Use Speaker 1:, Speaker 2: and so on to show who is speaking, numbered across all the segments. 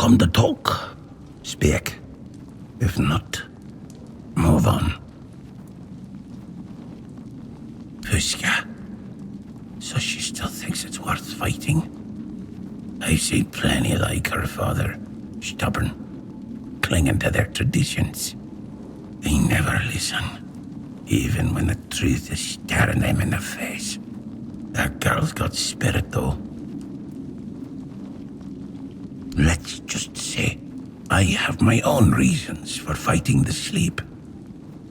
Speaker 1: come to talk, speak. If not, move on. Fusca. So she still thinks it's worth fighting? I've seen plenty like her father. Stubborn, clinging to their traditions. They never listen, even when the truth is staring them in the face. That girl's got spirit, though. Let's just say I have my own reasons for fighting the sleep.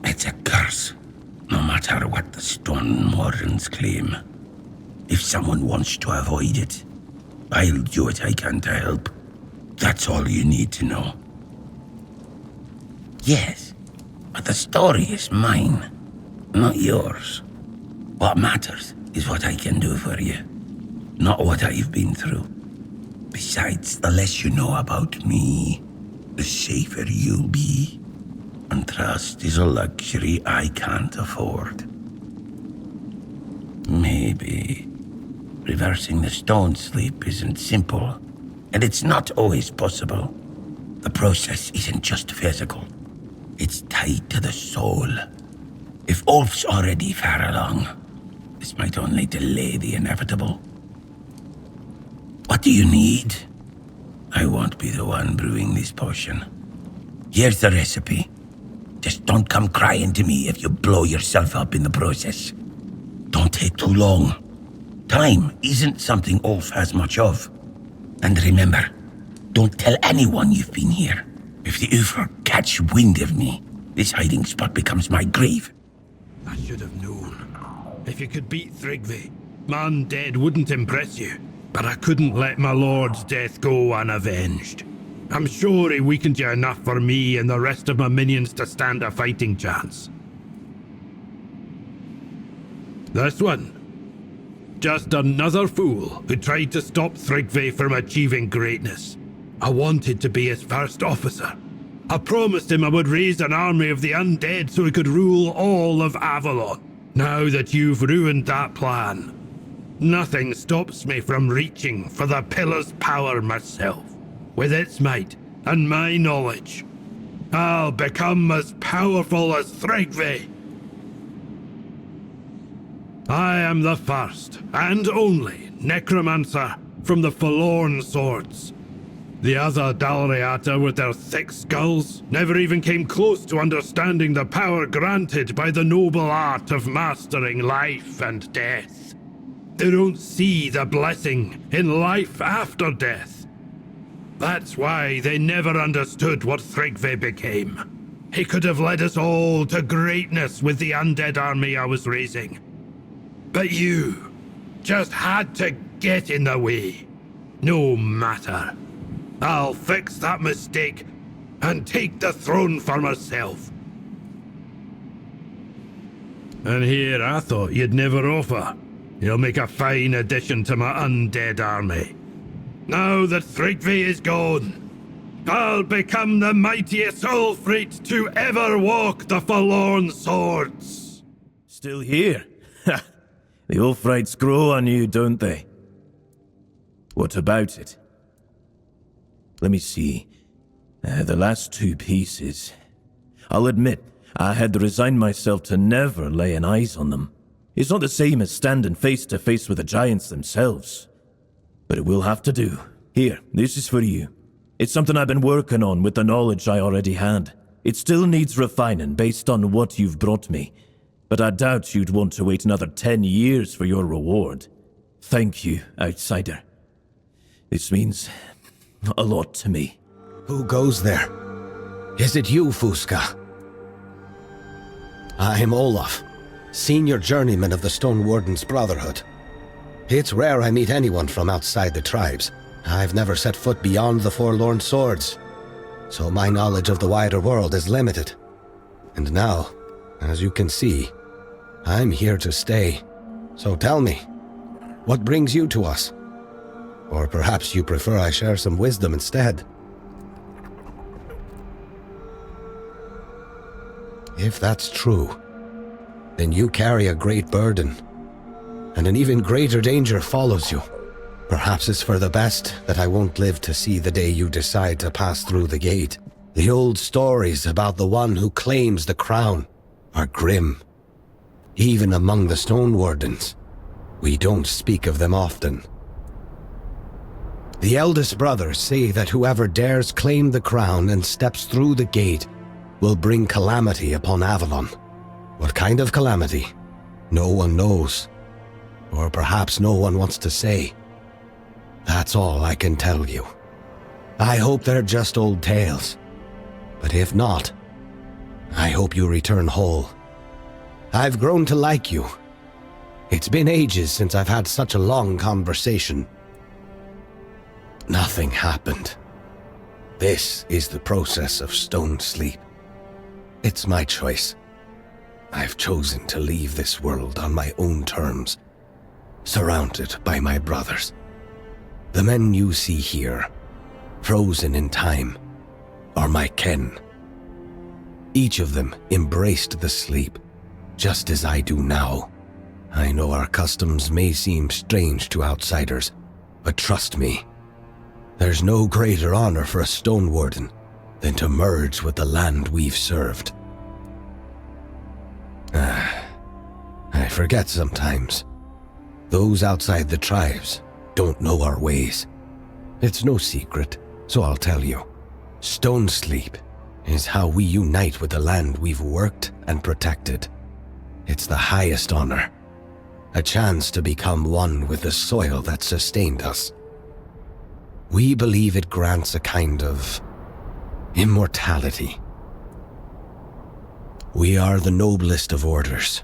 Speaker 1: It's a curse, no matter what the Stone Wardens claim. If someone wants to avoid it, I'll do what I can to help. That's all you need to know. Yes, but the story is mine, not yours. What matters is what I can do for you, not what I've been through. Besides, the less you know about me, the safer you'll be. And trust is a luxury I can't afford. Maybe reversing the stone sleep isn't simple, and it's not always possible. The process isn't just physical. It's tied to the soul. If Ulf's already far along, this might only delay the inevitable. What do you need? I won't be the one brewing this potion. Here's the recipe. Just don't come crying to me if you blow yourself up in the process. Don't take too long. Time isn't something Ulf has much of. And remember, don't tell anyone you've been here. If the Ufer catch wind of me, this hiding spot becomes my grave.
Speaker 2: I should have known. If you could beat Thrigvi, my undead wouldn't impress you. But I couldn't let my lord's death go unavenged. I'm sure he weakened you enough for me and the rest of my minions to stand a fighting chance. This one. Just another fool who tried to stop Thrigvi from achieving greatness. I wanted to be his first officer. I promised him I would raise an army of the undead so he could rule all of Avalon. Now that you've ruined that plan, nothing stops me from reaching for the pillar's power myself. With its might and my knowledge, I'll become as powerful as Thrigvi. I am the first and only necromancer from the Forlorn Swords. The other Dalriata with their thick skulls never even came close to understanding the power granted by the noble art of mastering life and death. They don't see the blessing in life after death. That's why they never understood what Thrigvi became. He could have led us all to greatness with the undead army I was raising. But you just had to get in the way. No matter. I'll fix that mistake and take the throne for myself. And here I thought you'd never offer. You'll make a fine addition to my undead army. Now that Thrigvi is gone, I'll become the mightiest Ulfrite to ever walk the Forlorn Swords.
Speaker 3: Still here? The Ulfrites grow on you, don't they? What about it? Let me see. The last two pieces. I'll admit, I had resigned myself to never laying eyes on them. It's not the same as standing face to face with the giants themselves. But it will have to do. Here, this is for you. It's something I've been working on with the knowledge I already had. It still needs refining based on what you've brought me. But I doubt you'd want to wait another 10 years for your reward. Thank you, outsider. This means a lot to me.
Speaker 4: Who goes there? Is it you, Fusca? I'm Olaf, senior journeyman of the Stone Warden's Brotherhood. It's rare I meet anyone from outside the tribes. I've never set foot beyond the Forlorn Swords, so my knowledge of the wider world is limited. And now, as you can see, I'm here to stay. So tell me, what brings you to us? Or perhaps you prefer I share some wisdom instead? If that's true, then you carry a great burden, and an even greater danger follows you. Perhaps it's for the best that I won't live to see the day you decide to pass through the gate. The old stories about the one who claims the crown are grim. Even among the Stone Wardens, we don't speak of them often. The eldest brothers say that whoever dares claim the crown and steps through the gate will bring calamity upon Avalon. What kind of calamity? No one knows. Or perhaps no one wants to say. That's all I can tell you. I hope they're just old tales. But if not, I hope you return whole. I've grown to like you. It's been ages since I've had such a long conversation. Nothing happened. This is the process of stone sleep. It's my choice. I've chosen to leave this world on my own terms, surrounded by my brothers. The men you see here, frozen in time, are my kin. Each of them embraced the sleep, just as I do now. I know our customs may seem strange to outsiders, but trust me, there's no greater honor for a Stone Warden than to merge with the land we've served. I forget sometimes. Those outside the tribes don't know our ways. It's no secret, so I'll tell you. Stone sleep is how we unite with the land we've worked and protected. It's the highest honor. A chance to become one with the soil that sustained us. We believe it grants a kind of immortality. We are the noblest of orders,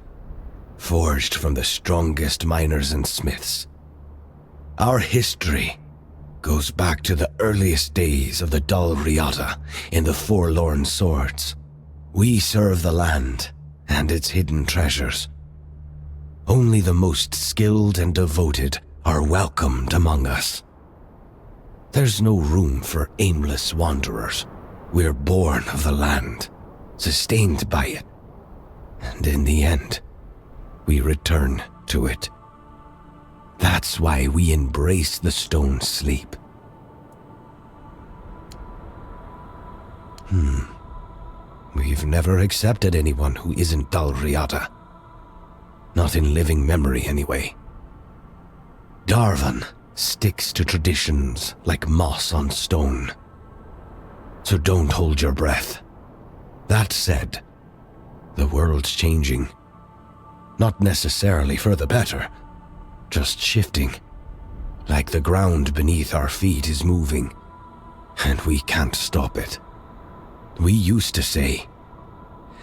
Speaker 4: forged from the strongest miners and smiths. Our history goes back to the earliest days of the Dal Riata in the Forlorn Swords. We serve the land and its hidden treasures. Only the most skilled and devoted are welcomed among us. There's no room for aimless wanderers. We're born of the land, sustained by it, and in the end, we return to it. That's why we embrace the stone sleep. We've never accepted anyone who isn't Dal Riata. Not in living memory, anyway. Darvan sticks to traditions like moss on stone. So don't hold your breath. That said, the world's changing. Not necessarily for the better, just shifting. Like the ground beneath our feet is moving, and we can't stop it. We used to say,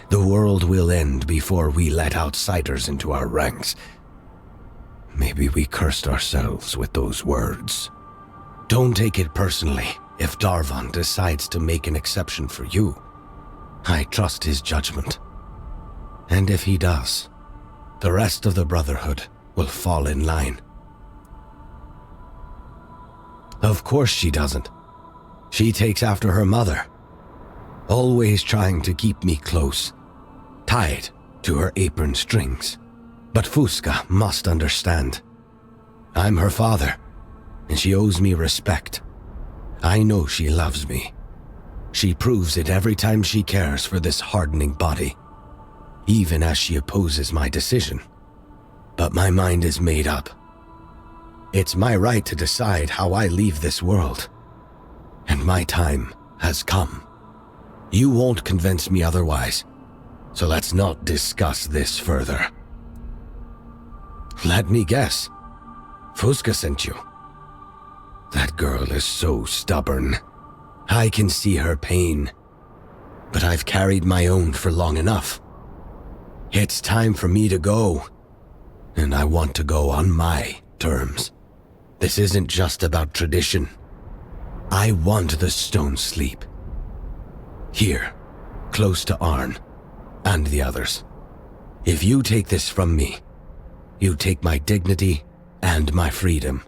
Speaker 4: the world will end before we let outsiders into our ranks. Maybe we cursed ourselves with those words. Don't take it personally if Darvan decides to make an exception for you. I trust his judgment. And if he does, the rest of the Brotherhood will fall in line. Of course she doesn't. She takes after her mother, always trying to keep me close, tied to her apron strings. But Fusca must understand. I'm her father, and she owes me respect. I know she loves me. She proves it every time she cares for this hardening body, even as she opposes my decision. But my mind is made up. It's my right to decide how I leave this world, and my time has come. You won't convince me otherwise, so let's not discuss this further. Let me guess. Fusca sent you. That girl is so stubborn. I can see her pain, but I've carried my own for long enough. It's time for me to go, and I want to go on my terms. This isn't just about tradition. I want the stone sleep. Here, close to Arn, and the others. If you take this from me, you take my dignity and my freedom.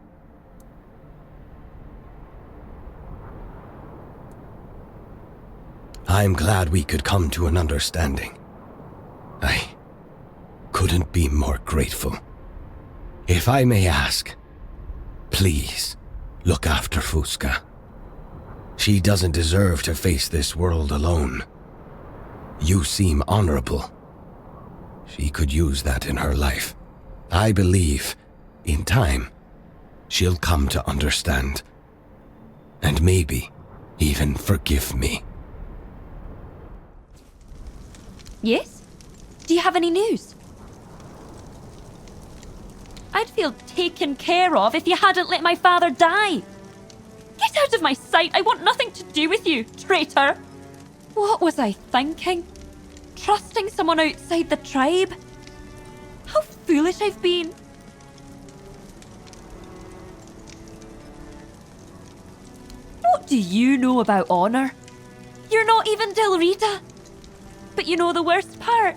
Speaker 4: I'm glad we could come to an understanding. I couldn't be more grateful. If I may ask, Please, look after Fusca. She doesn't deserve to face this world alone. You seem honorable. She could use that in her life. I believe, in time, she'll come to understand. And maybe even forgive me.
Speaker 5: Yes? Do you have any news? I'd feel taken care of if you hadn't let my father die. Get out of my sight. I want nothing to do with you, traitor. What was I thinking? Trusting someone outside the tribe? How foolish I've been. What do you know about honor? You're not even Del Rita. But you know the worst part?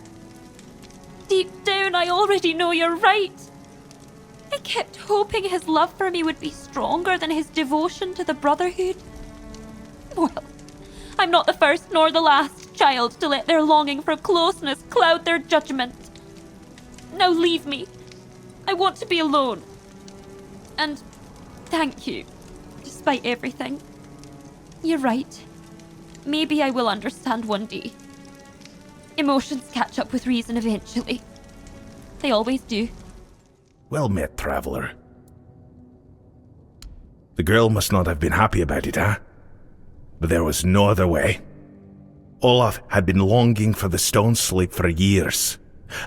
Speaker 5: Deep down, I already know you're right. I kept hoping his love for me would be stronger than his devotion to the Brotherhood. Well, I'm not the first nor the last child to let their longing for closeness cloud their judgment. Now leave me. I want to be alone. And thank you, despite everything. You're right. Maybe I will understand one day. Emotions catch up with reason eventually. They always do.
Speaker 6: Well met, traveler. The girl must not have been happy about it, huh? But there was no other way. Olaf had been longing for the stone sleep for years,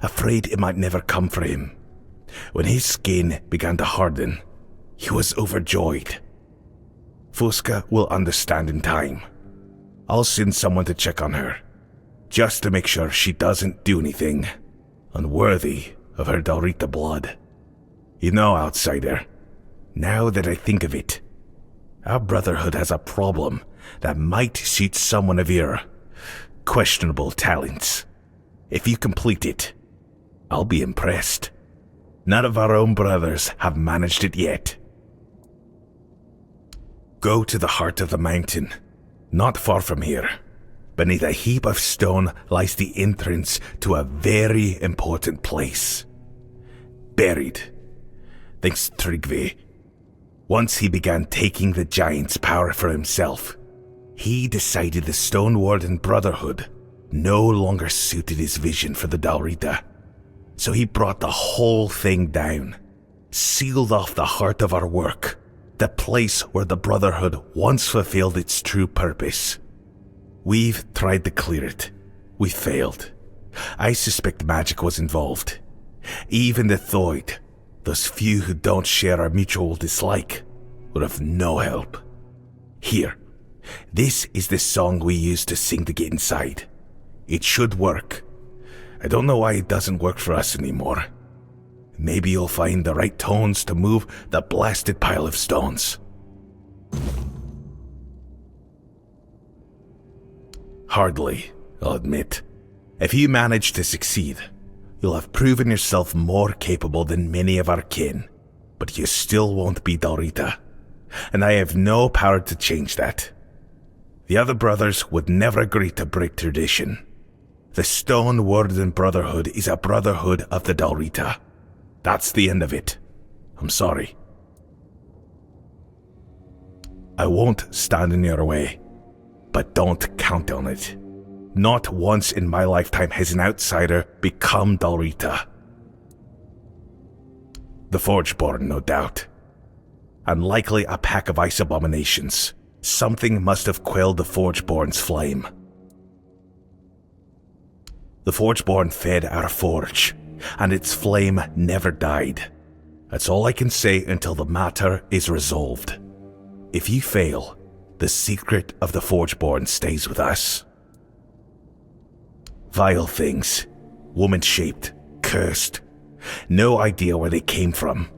Speaker 6: afraid it might never come for him. When his skin began to harden, he was overjoyed. Fusca will understand in time. I'll send someone to check on her, just to make sure she doesn't do anything unworthy of her Del Rita blood. You know, outsider, now that I think of it, our Brotherhood has a problem that might suit someone of your questionable talents. If you complete it, I'll be impressed. None of our own brothers have managed it yet. Go to the heart of the mountain, not far from here. Beneath a heap of stone lies the entrance to a very important place. Buried, thanks to Tryggvi. Once he began taking the giant's power for himself, he decided the Stone Warden Brotherhood no longer suited his vision for the Del Rita. So he brought the whole thing down, sealed off the heart of our work, the place where the Brotherhood once fulfilled its true purpose. We've tried to clear it. We failed. I suspect magic was involved. Even the Thoid, those few who don't share our mutual dislike, would have no help. Here, this is the song we used to sing to get inside. It should work. I don't know why it doesn't work for us anymore. Maybe you'll find the right tones to move the blasted pile of stones. Hardly, I'll admit. If you manage to succeed, you'll have proven yourself more capable than many of our kin, but you still won't be Del Rita, and I have no power to change that. The other brothers would never agree to break tradition. The Stone Warden Brotherhood is a brotherhood of the Del Rita. That's the end of it. I'm sorry. I won't stand in your way, but don't count on it. Not once in my lifetime has an outsider become Del Rita. The Forgeborn, no doubt. And likely a pack of ice abominations. Something must have quelled the Forgeborn's flame. The Forgeborn fed our forge, and its flame never died. That's all I can say until the matter is resolved. If you fail, the secret of the Forgeborn stays with us. Vile things, woman-shaped, cursed. No idea where they came from,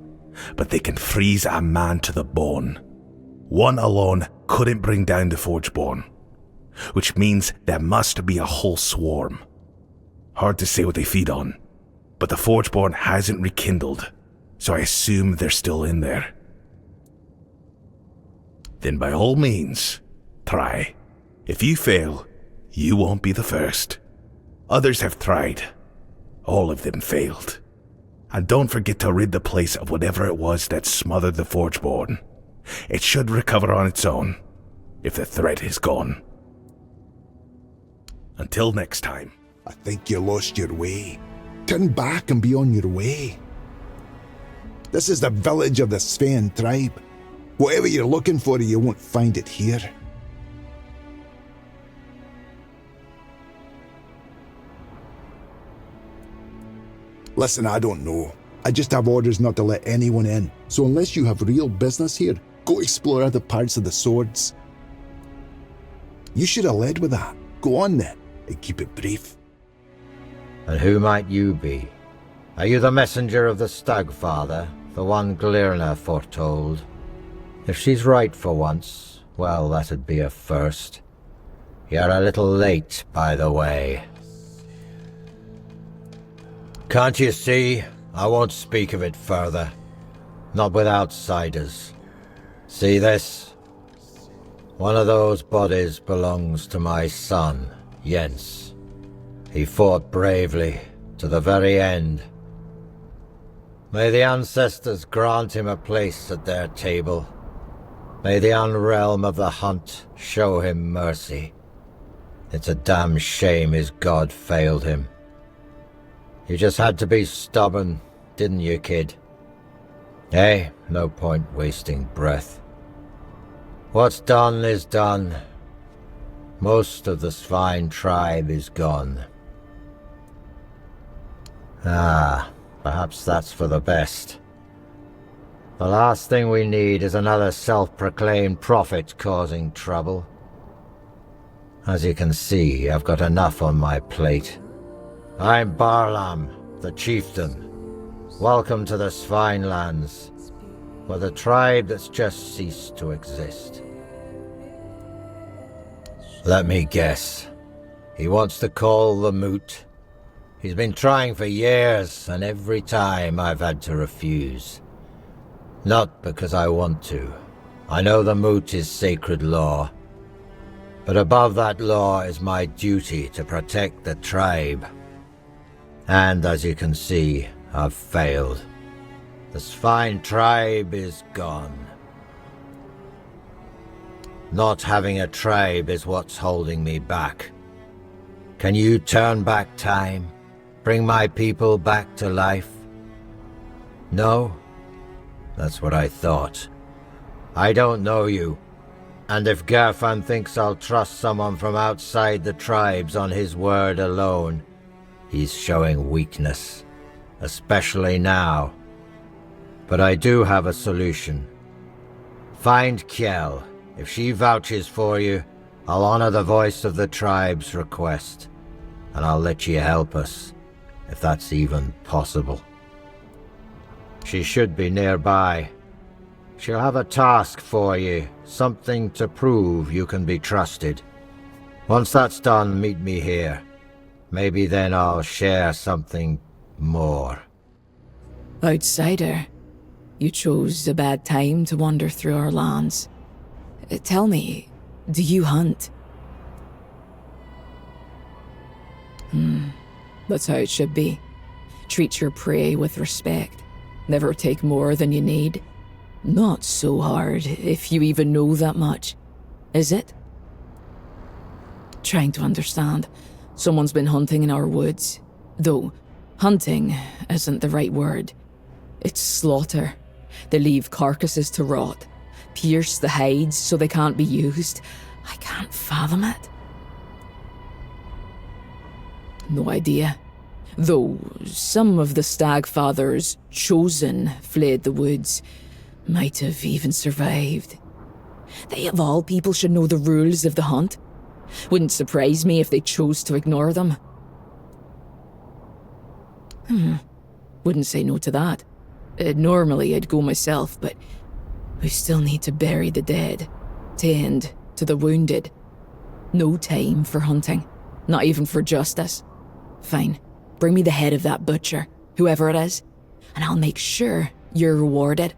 Speaker 6: but they can freeze a man to the bone. One alone couldn't bring down the Forgeborn, which means there must be a whole swarm. Hard to say what they feed on, but the Forgeborn hasn't rekindled, so I assume they're still in there. Then by all means, try. If you fail, you won't be the first. Others have tried. All of them failed. And don't forget to rid the place of whatever it was that smothered the Forgeborn. It should recover on its own, if the threat is gone. Until next time.
Speaker 7: I think you lost your way. Turn back and be on your way. This is the village of the Sven tribe. Whatever you're looking for, you won't find it here. Listen, I don't know. I just have orders not to let anyone in. So unless you have real business here, go explore other parts of the swords. You should have led with that. Go on then, and keep it brief.
Speaker 8: And who might you be? Are you the messenger of the Stagfather, the one Glirna foretold? If she's right for once, well, that'd be a first. You're a little late, by the way. Can't you see? I won't speak of it further. Not with outsiders. See this? One of those bodies belongs to my son, Jens. He fought bravely, to the very end. May the ancestors grant him a place at their table. May the unrealm of the hunt show him mercy. It's a damn shame his god failed him. You just had to be stubborn, didn't you, kid? Hey, no point wasting breath. What's done is done. Most of the Svein tribe is gone. Perhaps that's for the best. The last thing we need is another self-proclaimed prophet causing trouble. As you can see, I've got enough on my plate. I'm Barlam, the chieftain. Welcome to the Svinelands, with a tribe that's just ceased to exist. Let me guess. He wants to call the moot. He's been trying for years, and every time I've had to refuse. Not because I want to. I know the moot is sacred law. But above that law is my duty to protect the tribe. And as you can see, I've failed. The Svein tribe is gone. Not having a tribe is what's holding me back. Can you turn back time? Bring my people back to life? No? That's what I thought. I don't know you. And if Gerfan thinks I'll trust someone from outside the tribes on his word alone, he's showing weakness. Especially now. But I do have a solution. Find Kjell. If she vouches for you, I'll honor the voice of the tribe's request. And I'll let you help us, if that's even possible. She should be nearby. She'll have a task for you, something to prove you can be trusted. Once that's done, meet me here. Maybe then I'll share something more.
Speaker 9: Outsider, you chose a bad time to wander through our lands. Tell me, do you hunt? That's how it should be. Treat your prey with respect. Never take more than you need. Not so hard, if you even know that much. Is it? Trying to understand. Someone's been hunting in our woods. Though, hunting isn't the right word. It's slaughter. They leave carcasses to rot. Pierce the hides so they can't be used. I can't fathom it. No idea. Though, some of the Stagfather's chosen fled the woods. Might have even survived. They of all people should know the rules of the hunt. Wouldn't surprise me if they chose to ignore them. Wouldn't say no to that. Normally I'd go myself, but we still need to bury the dead, tend to the wounded. No time for hunting, not even for justice. Fine, bring me the head of that butcher, whoever it is, and I'll make sure you're rewarded.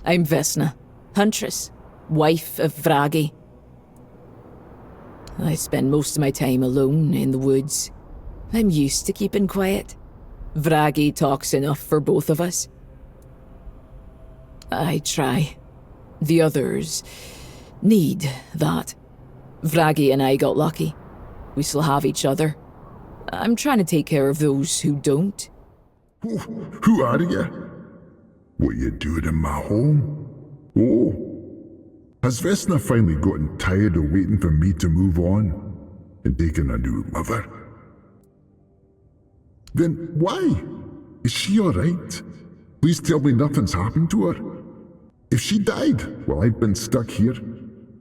Speaker 9: I'm Vesna, huntress, wife of Vragi. I spend most of my time alone in the woods. I'm used to keeping quiet. Vragi talks enough for both of us. I try. The others need that. Vragi and I got lucky. We still have each other. I'm trying to take care of those who don't.
Speaker 10: Who are you? What you doing in my home? Oh, has Vesna finally gotten tired of waiting for me to move on and taking a new lover? Then why? Is she alright? Please tell me nothing's happened to her. If she died while I've been stuck here,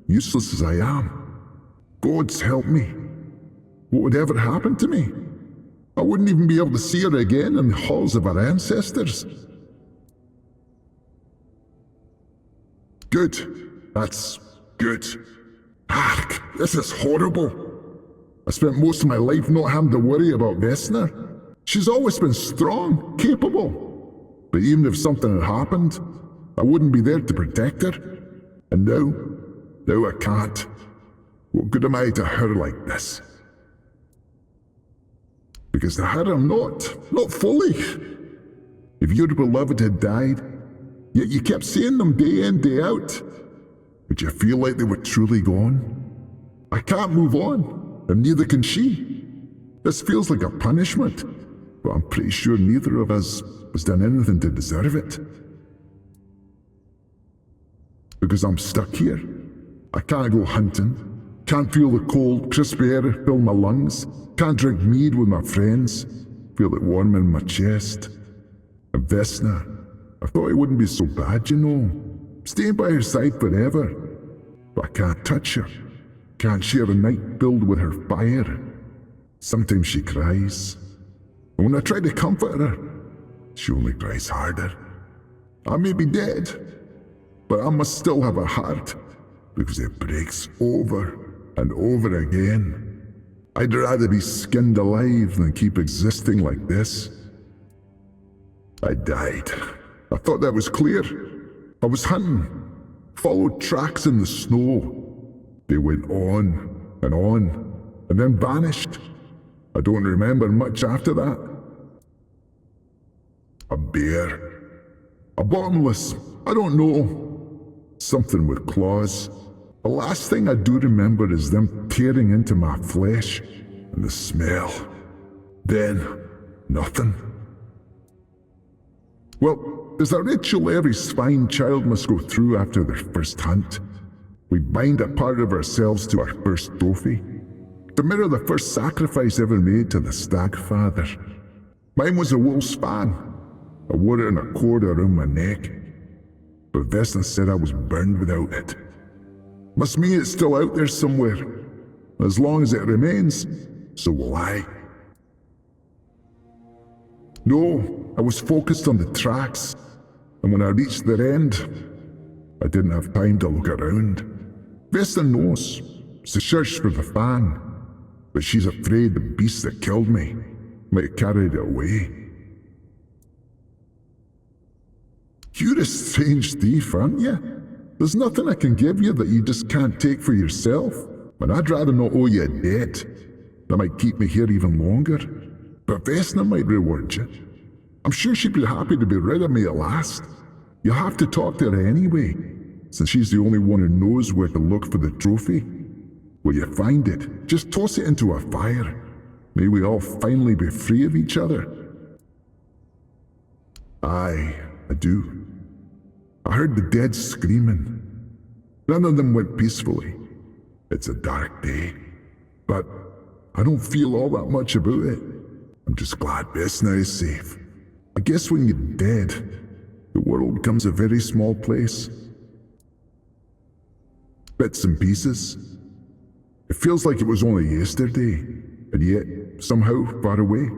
Speaker 10: useless as I am, God's help me. What would ever happen to me? I wouldn't even be able to see her again in the halls of our ancestors. Good. That's good. Ark, this is horrible. I spent most of my life not having to worry about Vesna. She's always been strong, capable. But even if something had happened, I wouldn't be there to protect her. And now I can't. What good am I to her like this? Because to her I'm not fully. If your beloved had died, yet you kept seeing them day in, day out, would you feel like they were truly gone? I can't move on, and neither can she. This feels like a punishment, but I'm pretty sure neither of us has done anything to deserve it. Because I'm stuck here. I can't go hunting. Can't feel the cold, crisp air fill my lungs. Can't drink mead with my friends. Feel it warm in my chest. And Vesna, I thought it wouldn't be so bad, you know. Staying by her side forever. But I can't touch her. Can't share a night filled with her fire. Sometimes she cries. And when I try to comfort her, she only cries harder. I may be dead, but I must still have a heart, because it breaks over and over again. I'd rather be skinned alive than keep existing like this. I died. I thought that was clear. I was hunting, followed tracks in the snow. They went on, and then vanished. I don't remember much after that. A bear. A bottomless, I don't know. Something with claws. The last thing I do remember is them tearing into my flesh and the smell. Then, nothing. Well, there's a ritual every fine child must go through after their first hunt. We bind a part of ourselves to our first trophy, to mirror the first sacrifice ever made to the stag father. Mine was a wolf's fan. I wore it in a cord around my neck, but Vesna said I was burned without it. Must mean it's still out there somewhere. As long as it remains, so will I. No, I was focused on the tracks, and when I reached their end, I didn't have time to look around. Vesna knows. She searched for the fan, but she's afraid the beast that killed me might have carried it away. You're a strange thief, aren't you? There's nothing I can give you that you just can't take for yourself. But I'd rather not owe you a debt. That might keep me here even longer. But Vesna might reward you. I'm sure she'd be happy to be rid of me at last. You'll have to talk to her anyway, since she's the only one who knows where to look for the trophy. When you find it, just toss it into a fire. May we all finally be free of each other. Aye, I do. I heard the dead screaming. None of them went peacefully. It's a dark day, but I don't feel all that much about it. I'm just glad Vesna is safe. I guess when you're dead, the world becomes a very small place. Bits and pieces. It feels like it was only yesterday, and yet somehow far away.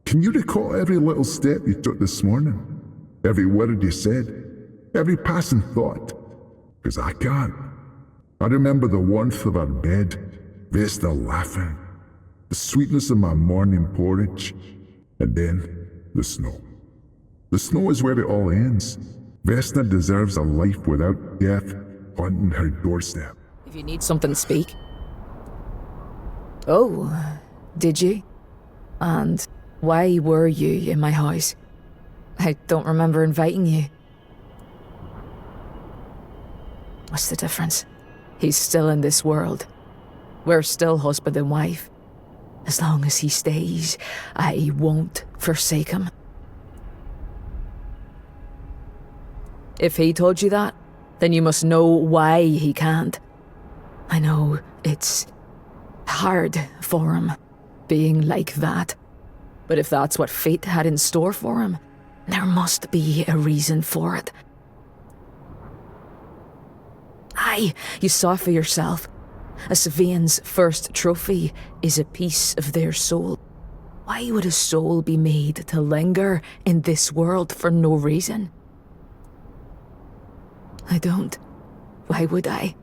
Speaker 10: Can you recall every little step you took this morning? Every word you said? Every passing thought? Because I can't. I remember the warmth of our bed, Vesna laughing, the sweetness of my morning porridge, and then the snow. The snow is where it all ends. Vesna deserves a life without death haunting her doorstep.
Speaker 9: If you need something, speak. Oh, did you? And Why were you in my house? I don't remember inviting you. What's the difference? He's still in this world. We're still husband and wife. As long as he stays, I won't forsake him. If he told you that, then you must know why he can't. I know it's hard for him, being like that. But if that's what fate had in store for him, there must be a reason for it. Aye, you saw for yourself. A Savian's first trophy is a piece of their soul. Why would a soul be made to linger in this world for no reason? I don't. Why would I?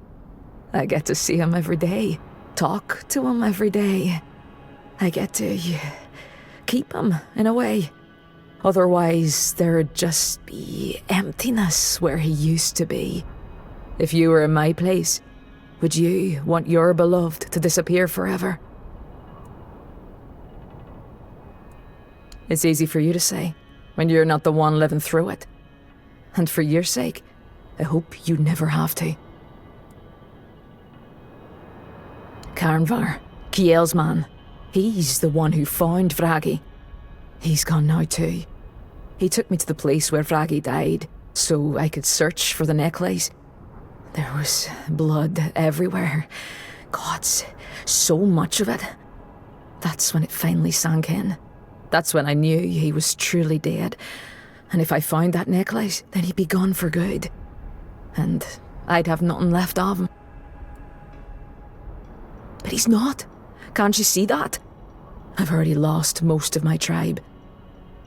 Speaker 9: I get to see him every day, talk to him every day. I get to keep him, in a way. Otherwise, there'd just be emptiness where he used to be. If you were in my place, would you want your beloved to disappear forever? It's easy for you to say, when you're not the one living through it. And for your sake, I hope you never have to. Carnvar, Kiel's man, he's the one who found Vragi. He's gone now too. He took me to the place where Vragi died, so I could search for the necklace. There was blood everywhere. Gods, so much of it. That's when it finally sank in. That's when I knew he was truly dead. And if I found that necklace, then he'd be gone for good. And I'd have nothing left of him. But he's not. Can't you see that? I've already lost most of my tribe.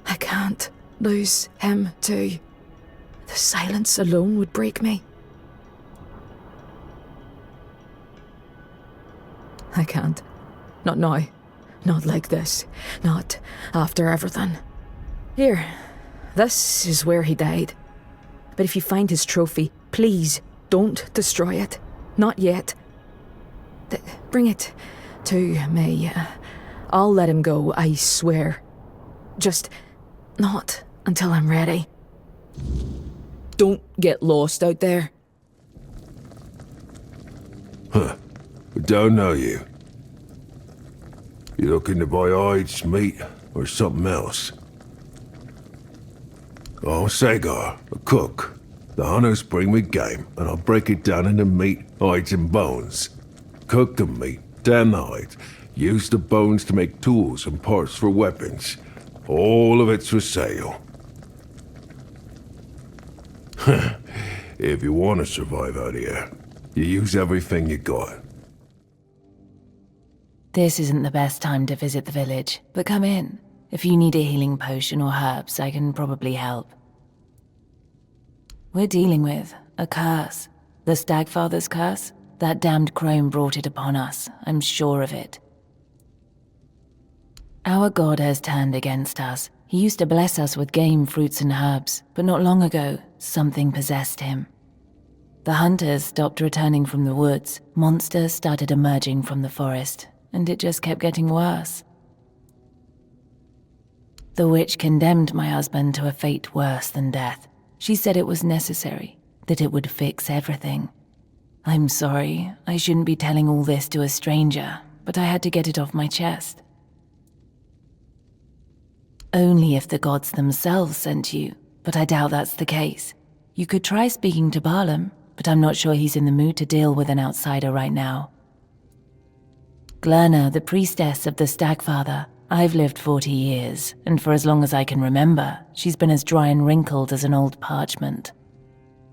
Speaker 9: I can't lose him too. The silence alone would break me. I can't. Not now. Not like this. Not after everything. Here. This is where he died. But if you find his trophy, please don't destroy it. Not yet. Bring it to me. I'll let him go, I swear. Just not until I'm ready. Don't get lost out there.
Speaker 11: Huh. I don't know you. You looking to buy hides, meat, or something else? Oh, Sagar, a cook. The hunters bring me game, and I'll break it down into meat, hides, and bones. Cook the meat, tan the hides, use the bones to make tools and parts for weapons. All of it's for sale. If you want to survive out here, you use everything you got.
Speaker 12: This isn't the best time to visit the village, but come in. If you need a healing potion or herbs, I can probably help. We're dealing with a curse. The Stagfather's curse? That damned crone brought it upon us, I'm sure of it. Our god has turned against us. He used to bless us with game, fruits and herbs, but not long ago, something possessed him. The hunters stopped returning from the woods, monsters started emerging from the forest, and it just kept getting worse. The witch condemned my husband to a fate worse than death. She said it was necessary, that it would fix everything. I'm sorry, I shouldn't be telling all this to a stranger, but I had to get it off my chest. Only if the gods themselves sent you, but I doubt that's the case. You could try speaking to Balaam, but I'm not sure he's in the mood to deal with an outsider right now. Glerna, the priestess of the Stagfather, I've lived 40 years, and for as long as I can remember, she's been as dry and wrinkled as an old parchment.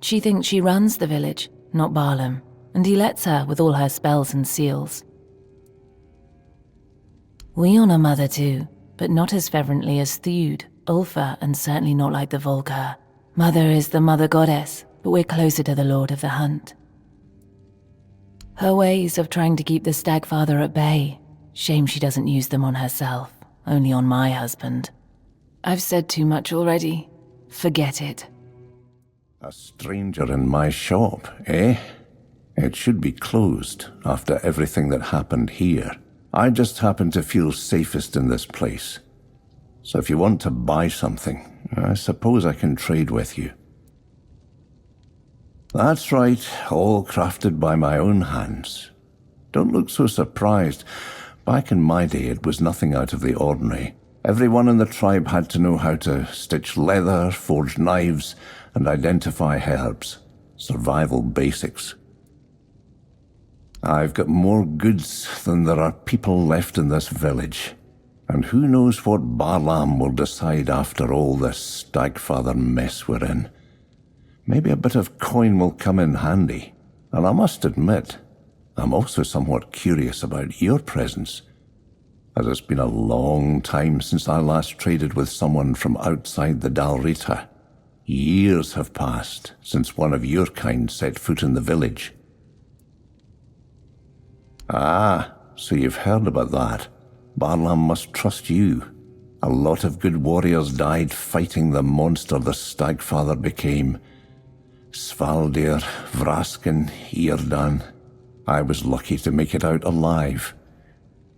Speaker 12: She thinks she runs the village, not Balaam, and he lets her with all her spells and seals. We honor Mother too, but not as fervently as Thud, Ulfa, and certainly not like the Volker. Mother is the Mother Goddess, but we're closer to the Lord of the Hunt. Her ways of trying to keep the Stagfather at bay, shame she doesn't use them on herself, only on my husband. I've said too much already. Forget it.
Speaker 1: A stranger in my shop, eh? It should be closed after everything that happened here. I just happen to feel safest in this place.
Speaker 13: So if you want to buy something, I suppose I can trade with you. That's right, all crafted by my own hands. Don't look so surprised. Back in my day, it was nothing out of the ordinary. Everyone in the tribe had to know how to stitch leather, forge knives, and identify herbs. Survival basics. I've got more goods than there are people left in this village. And who knows what Barlam will decide after all this Stagfather mess we're in. Maybe a bit of coin will come in handy. And I must admit, I'm also somewhat curious about your presence, as it's been a long time since I last traded with someone from outside the Dalrita. Years have passed since one of your kind set foot in the village. Ah, so you've heard about that. Barlam must trust you. A lot of good warriors died fighting the monster the Stagfather became. Svaldir, Vraskin, Eardan. I was lucky to make it out alive.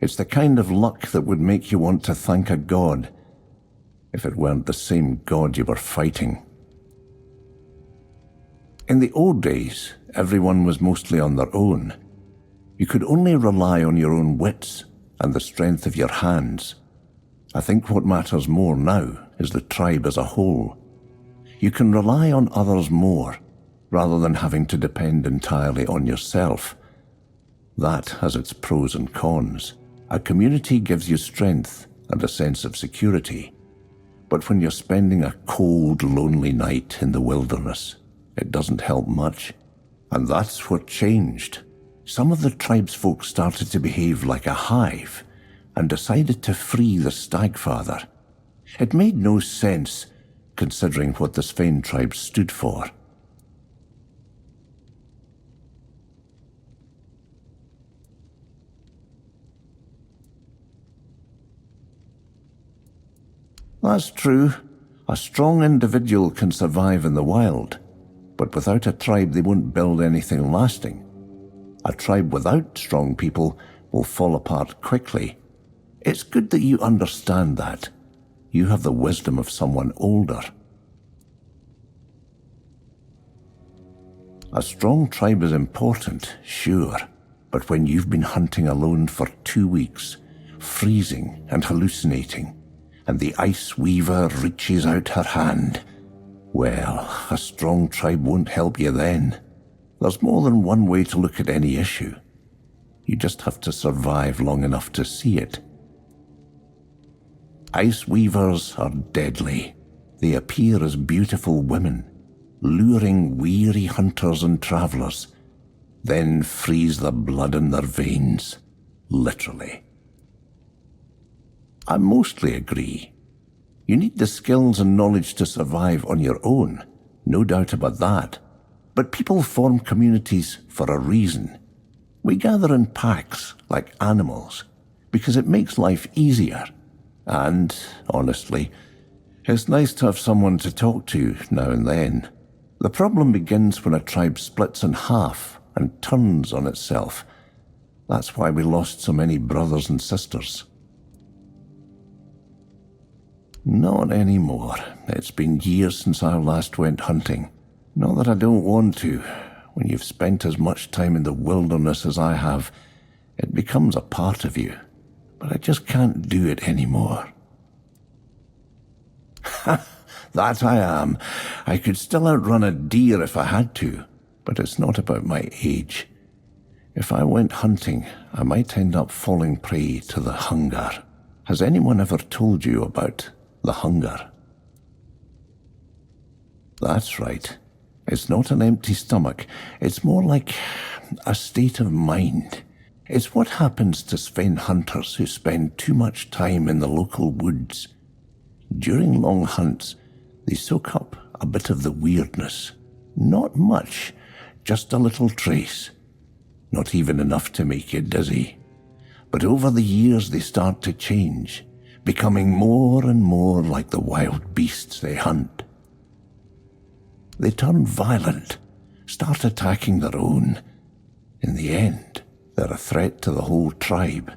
Speaker 13: It's the kind of luck that would make you want to thank a god, if it weren't the same god you were fighting. In the old days, everyone was mostly on their own. You could only rely on your own wits and the strength of your hands. I think what matters more now is the tribe as a whole. You can rely on others more, rather than having to depend entirely on yourself. That has its pros and cons. A community gives you strength and a sense of security. But when you're spending a cold, lonely night in the wilderness, it doesn't help much. And that's what changed. Some of the tribesfolk started to behave like a hive and decided to free the Stagfather. It made no sense, considering what the Svein tribe stood for. That's true. A strong individual can survive in the wild, but without a tribe they won't build anything lasting. A tribe without strong people will fall apart quickly. It's good that you understand that. You have the wisdom of someone older. A strong tribe is important, sure, but when you've been hunting alone for 2 weeks, freezing and hallucinating, and the Ice Weaver reaches out her hand, well, a strong tribe won't help you then. There's more than one way to look at any issue. You just have to survive long enough to see it. Ice Weavers are deadly. They appear as beautiful women, luring weary hunters and travelers, then freeze the blood in their veins, literally. I mostly agree. You need the skills and knowledge to survive on your own, no doubt about that. But people form communities for a reason. We gather in packs, like animals, because it makes life easier. And, honestly, it's nice to have someone to talk to now and then. The problem begins when a tribe splits in half and turns on itself. That's why we lost so many brothers and sisters. Not anymore. It's been years since I last went hunting. Not that I don't want to. When you've spent as much time in the wilderness as I have, it becomes a part of you. But I just can't do it anymore. That I am. I could still outrun a deer if I had to, but it's not about my age. If I went hunting, I might end up falling prey to the hunger. Has anyone ever told you about the hunger? That's right. It's not an empty stomach. It's more like a state of mind. It's what happens to Sven hunters who spend too much time in the local woods. During long hunts, they soak up a bit of the weirdness. Not much, just a little trace. Not even enough to make you dizzy. But over the years they start to change, becoming more and more like the wild beasts they hunt. They turn violent, start attacking their own. In the end, they're a threat to the whole tribe.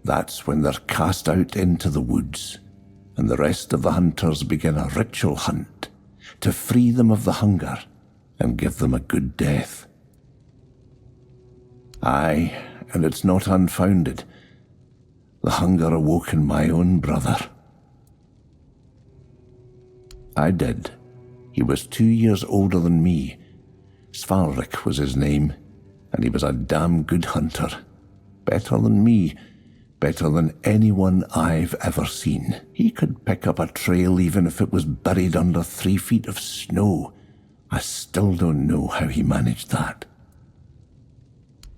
Speaker 13: That's when they're cast out into the woods. and the rest of the hunters begin a ritual hunt to free them of the hunger and give them a good death. Aye, and it's not unfounded. The hunger awoke in my own brother. I did. He was 2 years older than me. Svarrik was his name, and he was a damn good hunter. Better than me, better than anyone I've ever seen. He could pick up a trail even if it was buried under 3 feet of snow. I still don't know how he managed that.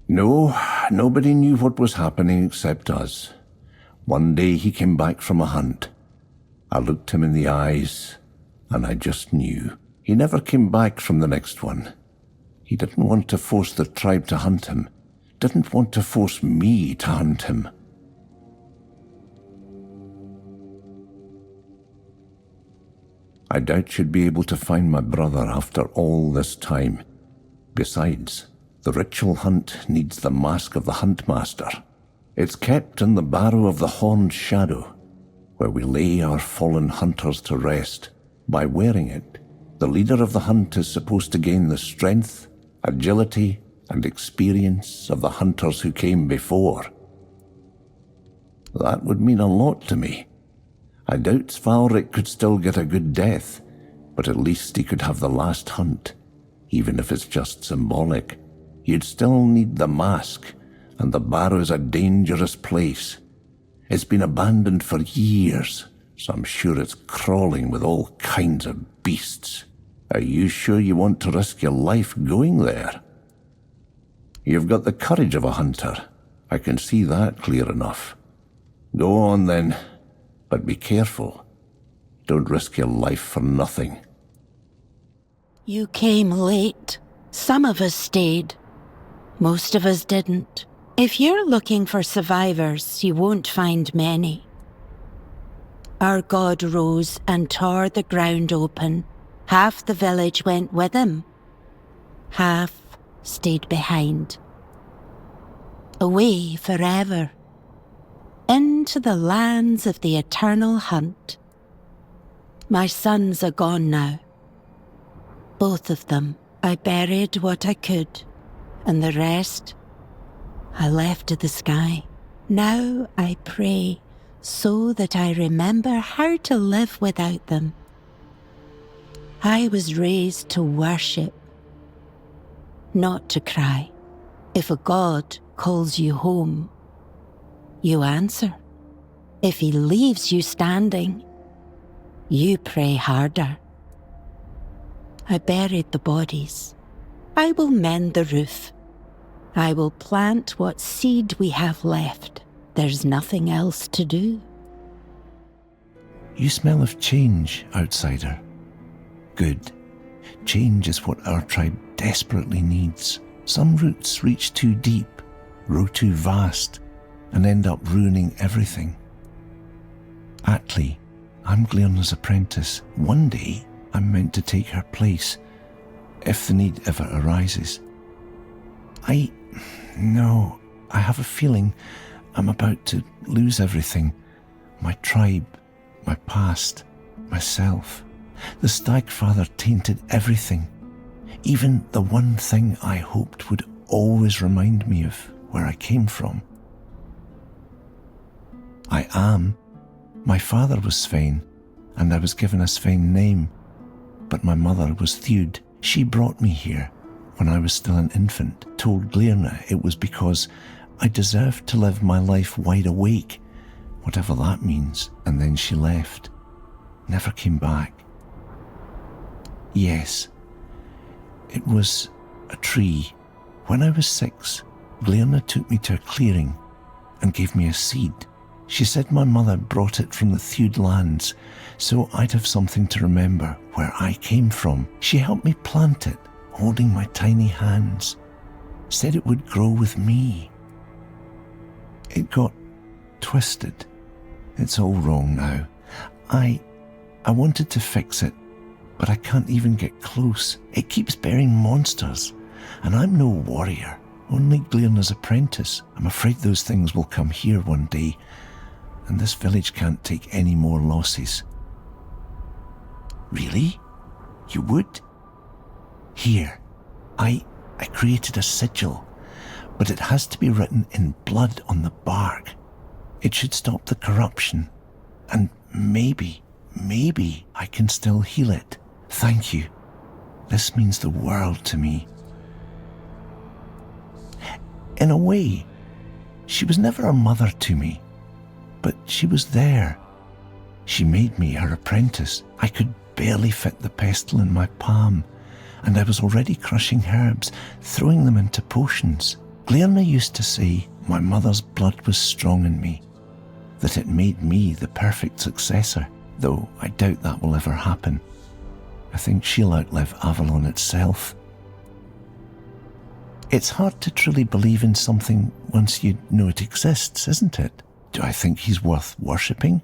Speaker 13: No, nobody knew what was happening except us. One day he came back from a hunt. I looked him in the eyes, and I just knew. He never came back from the next one. He didn't want to force the tribe to hunt him. Didn't want to force me to hunt him. I doubt you'd be able to find my brother after all this time. Besides, the ritual hunt needs the mask of the Huntmaster. It's kept in the barrow of the Horned Shadow, where we lay our fallen hunters to rest. By wearing it, the leader of the hunt is supposed to gain the strength, agility, and experience of the hunters who came before. That would mean a lot to me. I doubt Svarrik could still get a good death, but at least he could have the last hunt, even if it's just symbolic. You'd still need the mask, and the barrow's a dangerous place. It's been abandoned for years, so I'm sure it's crawling with all kinds of beasts. Are you sure you want to risk your life going there? You've got the courage of a hunter. I can see that clear enough. Go on then, but be careful. Don't risk your life for nothing.
Speaker 14: You came late. Some of us stayed. Most of us didn't. If you're looking for survivors, you won't find many. Our god rose and tore the ground open. Half the village went with him. Half stayed behind. Away forever. Into the lands of the eternal hunt. My sons are gone now. Both of them. I buried what I could, and the rest I left to the sky. Now I pray so that I remember how to live without them. I was raised to worship, not to cry. If a god calls you home, you answer. If he leaves you standing, you pray harder. I buried the bodies. I will mend the roof. I will plant what seed we have left. There's nothing else to do.
Speaker 13: You smell of change, outsider. Good. Change is what our tribe desperately needs. Some roots reach too deep, grow too vast, and end up ruining everything. Atli, I'm Glearna's apprentice. One day, I'm meant to take her place, if the need ever arises. I have a feeling I'm about to lose everything. My tribe, my past, myself. The Stagfather tainted everything. Even the one thing I hoped would always remind me of where I came from. I am. My father was Svein, and I was given a Svein name. But my mother was Thewd. She brought me here when I was still an infant, told Glearna it was because I deserved to live my life wide awake, whatever that means, and then she left. Never came back. Yes, it was a tree. When I was 6, Glearna took me to a clearing and gave me a seed. She said my mother brought it from the Thewd lands, so I'd have something to remember where I came from. She helped me plant it, holding my tiny hands. Said it would grow with me. It got twisted. It's all wrong now. I wanted to fix it, but I can't even get close. It keeps bearing monsters, and I'm no warrior, only Glearna's apprentice. I'm afraid those things will come here one day, and this village can't take any more losses. Really? You would? Here, I created a sigil, but it has to be written in blood on the bark. It should stop the corruption, and maybe I can still heal it. Thank you. This means the world to me. In a way, she was never a mother to me, but she was there. She made me her apprentice. I could barely fit the pestle in my palm, and I was already crushing herbs, throwing them into potions. Glairna used to say my mother's blood was strong in me, that it made me the perfect successor, though I doubt that will ever happen. I think she'll outlive Avalon itself. It's hard to truly believe in something once you know it exists, isn't it? Do I think he's worth worshipping?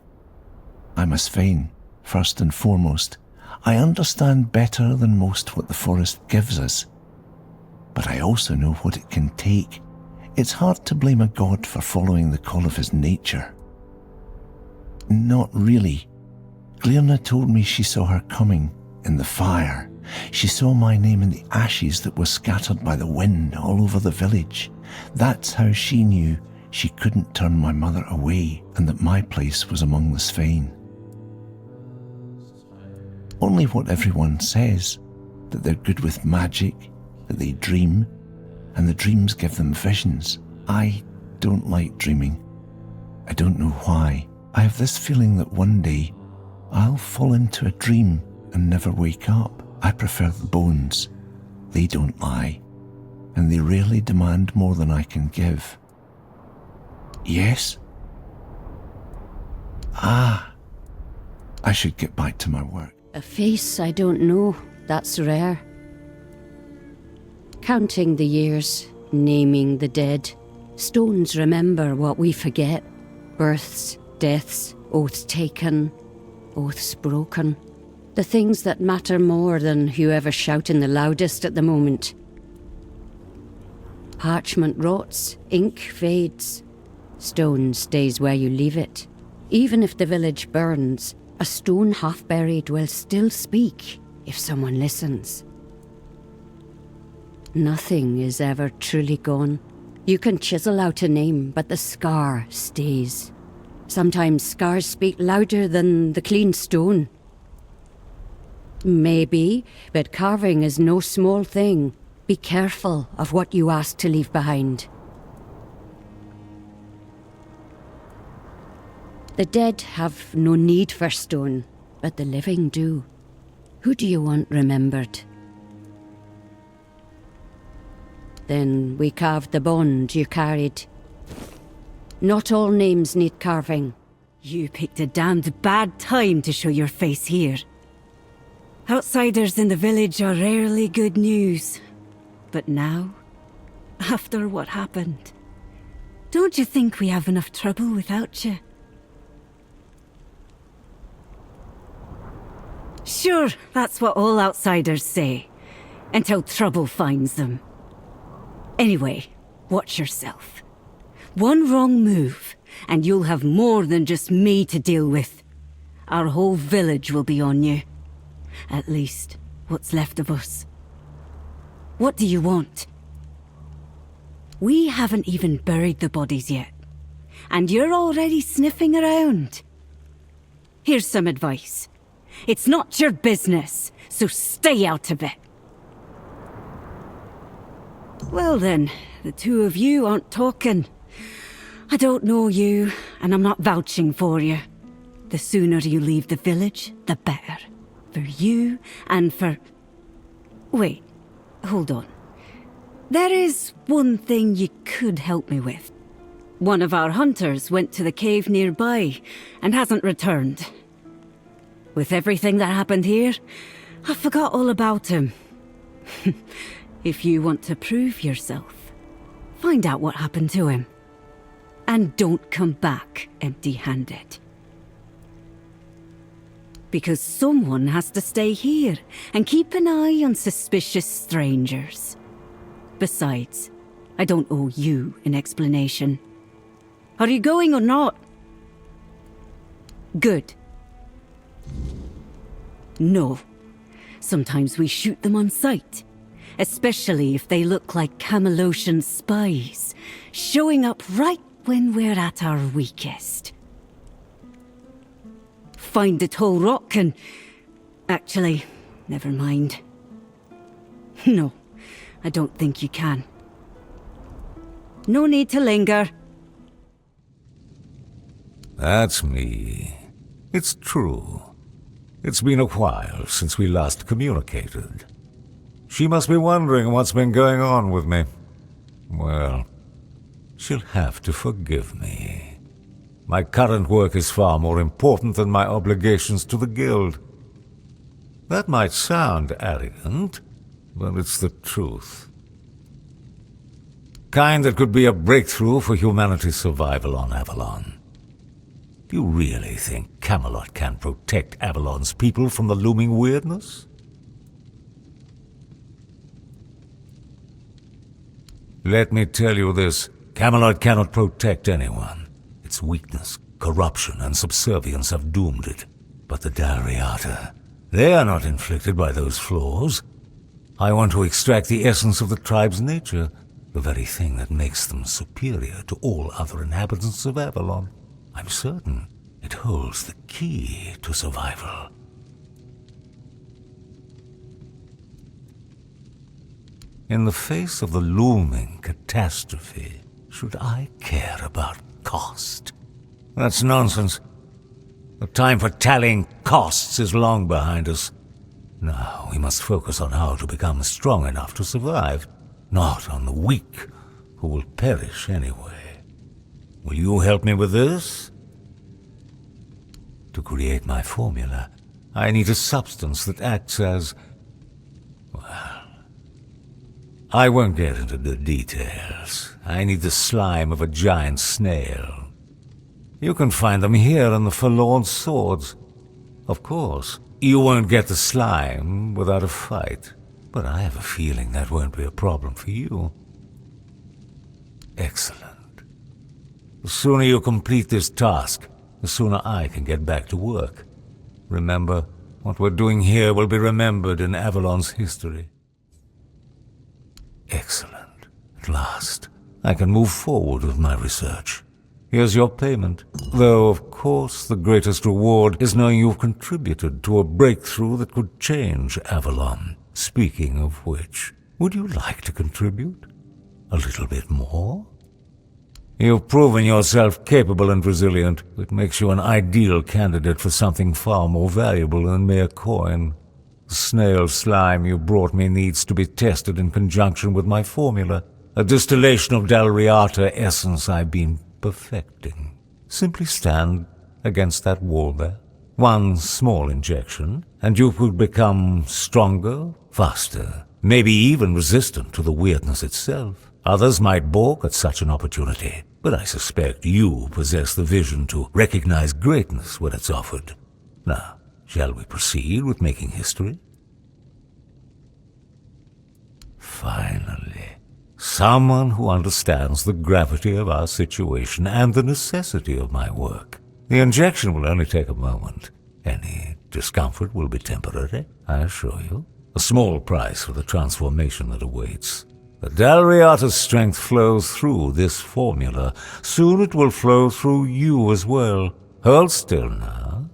Speaker 13: I'm a Svein, first and foremost. I understand better than most what the forest gives us, but I also know what it can take. It's hard to blame a god for following the call of his nature. Not really. Glairna told me she saw her coming in the fire. She saw my name in the ashes that were scattered by the wind all over the village. That's how she knew she couldn't turn my mother away, and that my place was among the Svein. Only what everyone says, that they're good with magic, that they dream, and the dreams give them visions. I don't like dreaming. I don't know why. I have this feeling that one day I'll fall into a dream and never wake up. I prefer the bones. They don't lie, and they rarely demand more than I can give. Yes? I should get back to my work.
Speaker 15: A face I don't know, that's rare. Counting the years, naming the dead. Stones remember what we forget. Births, deaths, oaths taken, oaths broken. The things that matter more than whoever's shouting the loudest at the moment. Parchment rots, ink fades. Stone stays where you leave it. Even if the village burns, a stone half buried will still speak if someone listens. Nothing is ever truly gone. You can chisel out a name, but the scar stays. Sometimes scars speak louder than the clean stone. Maybe, but carving is no small thing. Be careful of what you ask to leave behind. The dead have no need for stone, but the living do. Who do you want remembered? Then we carved the bond you carried. Not all names need carving.
Speaker 16: You picked a damned bad time to show your face here. Outsiders in the village are rarely good news. But now, after what happened, don't you think we have enough trouble without you? Sure, that's what all outsiders say, until trouble finds them. Anyway, watch yourself. One wrong move, and you'll have more than just me to deal with. Our whole village will be on you. At least, what's left of us. What do you want? We haven't even buried the bodies yet, and you're already sniffing around. Here's some advice. It's not your business, so stay out of it. Well then, the two of you aren't talking. I don't know you, and I'm not vouching for you. The sooner you leave the village, the better. For you, and for... Wait, hold on. There is one thing you could help me with. One of our hunters went to the cave nearby, and hasn't returned. With everything that happened here, I forgot all about him. If you want to prove yourself, find out what happened to him. And don't come back empty-handed. Because someone has to stay here and keep an eye on suspicious strangers. Besides, I don't owe you an explanation. Are you going or not? Good. No. Sometimes we shoot them on sight. Especially if they look like Camelosian spies, showing up right when we're at our weakest. Find the tall rock and... Actually, never mind. No, I don't think you can. No need to linger.
Speaker 17: That's me. It's true. It's been a while since we last communicated. She must be wondering what's been going on with me. Well, she'll have to forgive me. My current work is far more important than my obligations to the Guild. That might sound arrogant, but it's the truth. Kind that could be a breakthrough for humanity's survival on Avalon. Do you really think Camelot can protect Avalon's people from the looming weirdness? Let me tell you this, Camelot cannot protect anyone. Its weakness, corruption, and subservience have doomed it. But the Dalriata, they are not inflicted by those flaws. I want to extract the essence of the tribe's nature, the very thing that makes them superior to all other inhabitants of Avalon. I'm certain it holds the key to survival. In the face of the looming catastrophe, should I care about cost? That's nonsense. The time for tallying costs is long behind us. Now we must focus on how to become strong enough to survive, not on the weak, who will perish anyway. Will you help me with this? To create my formula, I need a substance that acts as... well, I won't get into the details. I need the slime of a giant snail. You can find them here in the Forlorn Swords. Of course, you won't get the slime without a fight, but I have a feeling that won't be a problem for you. Excellent. The sooner you complete this task, the sooner I can get back to work. Remember, what we're doing here will be remembered in Avalon's history. Excellent. At last, I can move forward with my research. Here's your payment. Though, of course, the greatest reward is knowing you've contributed to a breakthrough that could change Avalon. Speaking of which, would you like to contribute? A little bit more? You've proven yourself capable and resilient. It makes you an ideal candidate for something far more valuable than mere coin. The snail slime you brought me needs to be tested in conjunction with my formula, a distillation of Dalriata essence I've been perfecting. Simply stand against that wall there. One small injection, and you could become stronger, faster, maybe even resistant to the weirdness itself. Others might balk at such an opportunity, but I suspect you possess the vision to recognize greatness when it's offered. Now, shall we proceed with making history? Finally, someone who understands the gravity of our situation and the necessity of my work. The injection will only take a moment. Any discomfort will be temporary, I assure you. A small price for the transformation that awaits. The Dalriata's strength flows through this formula. Soon it will flow through you as well. Hold still now.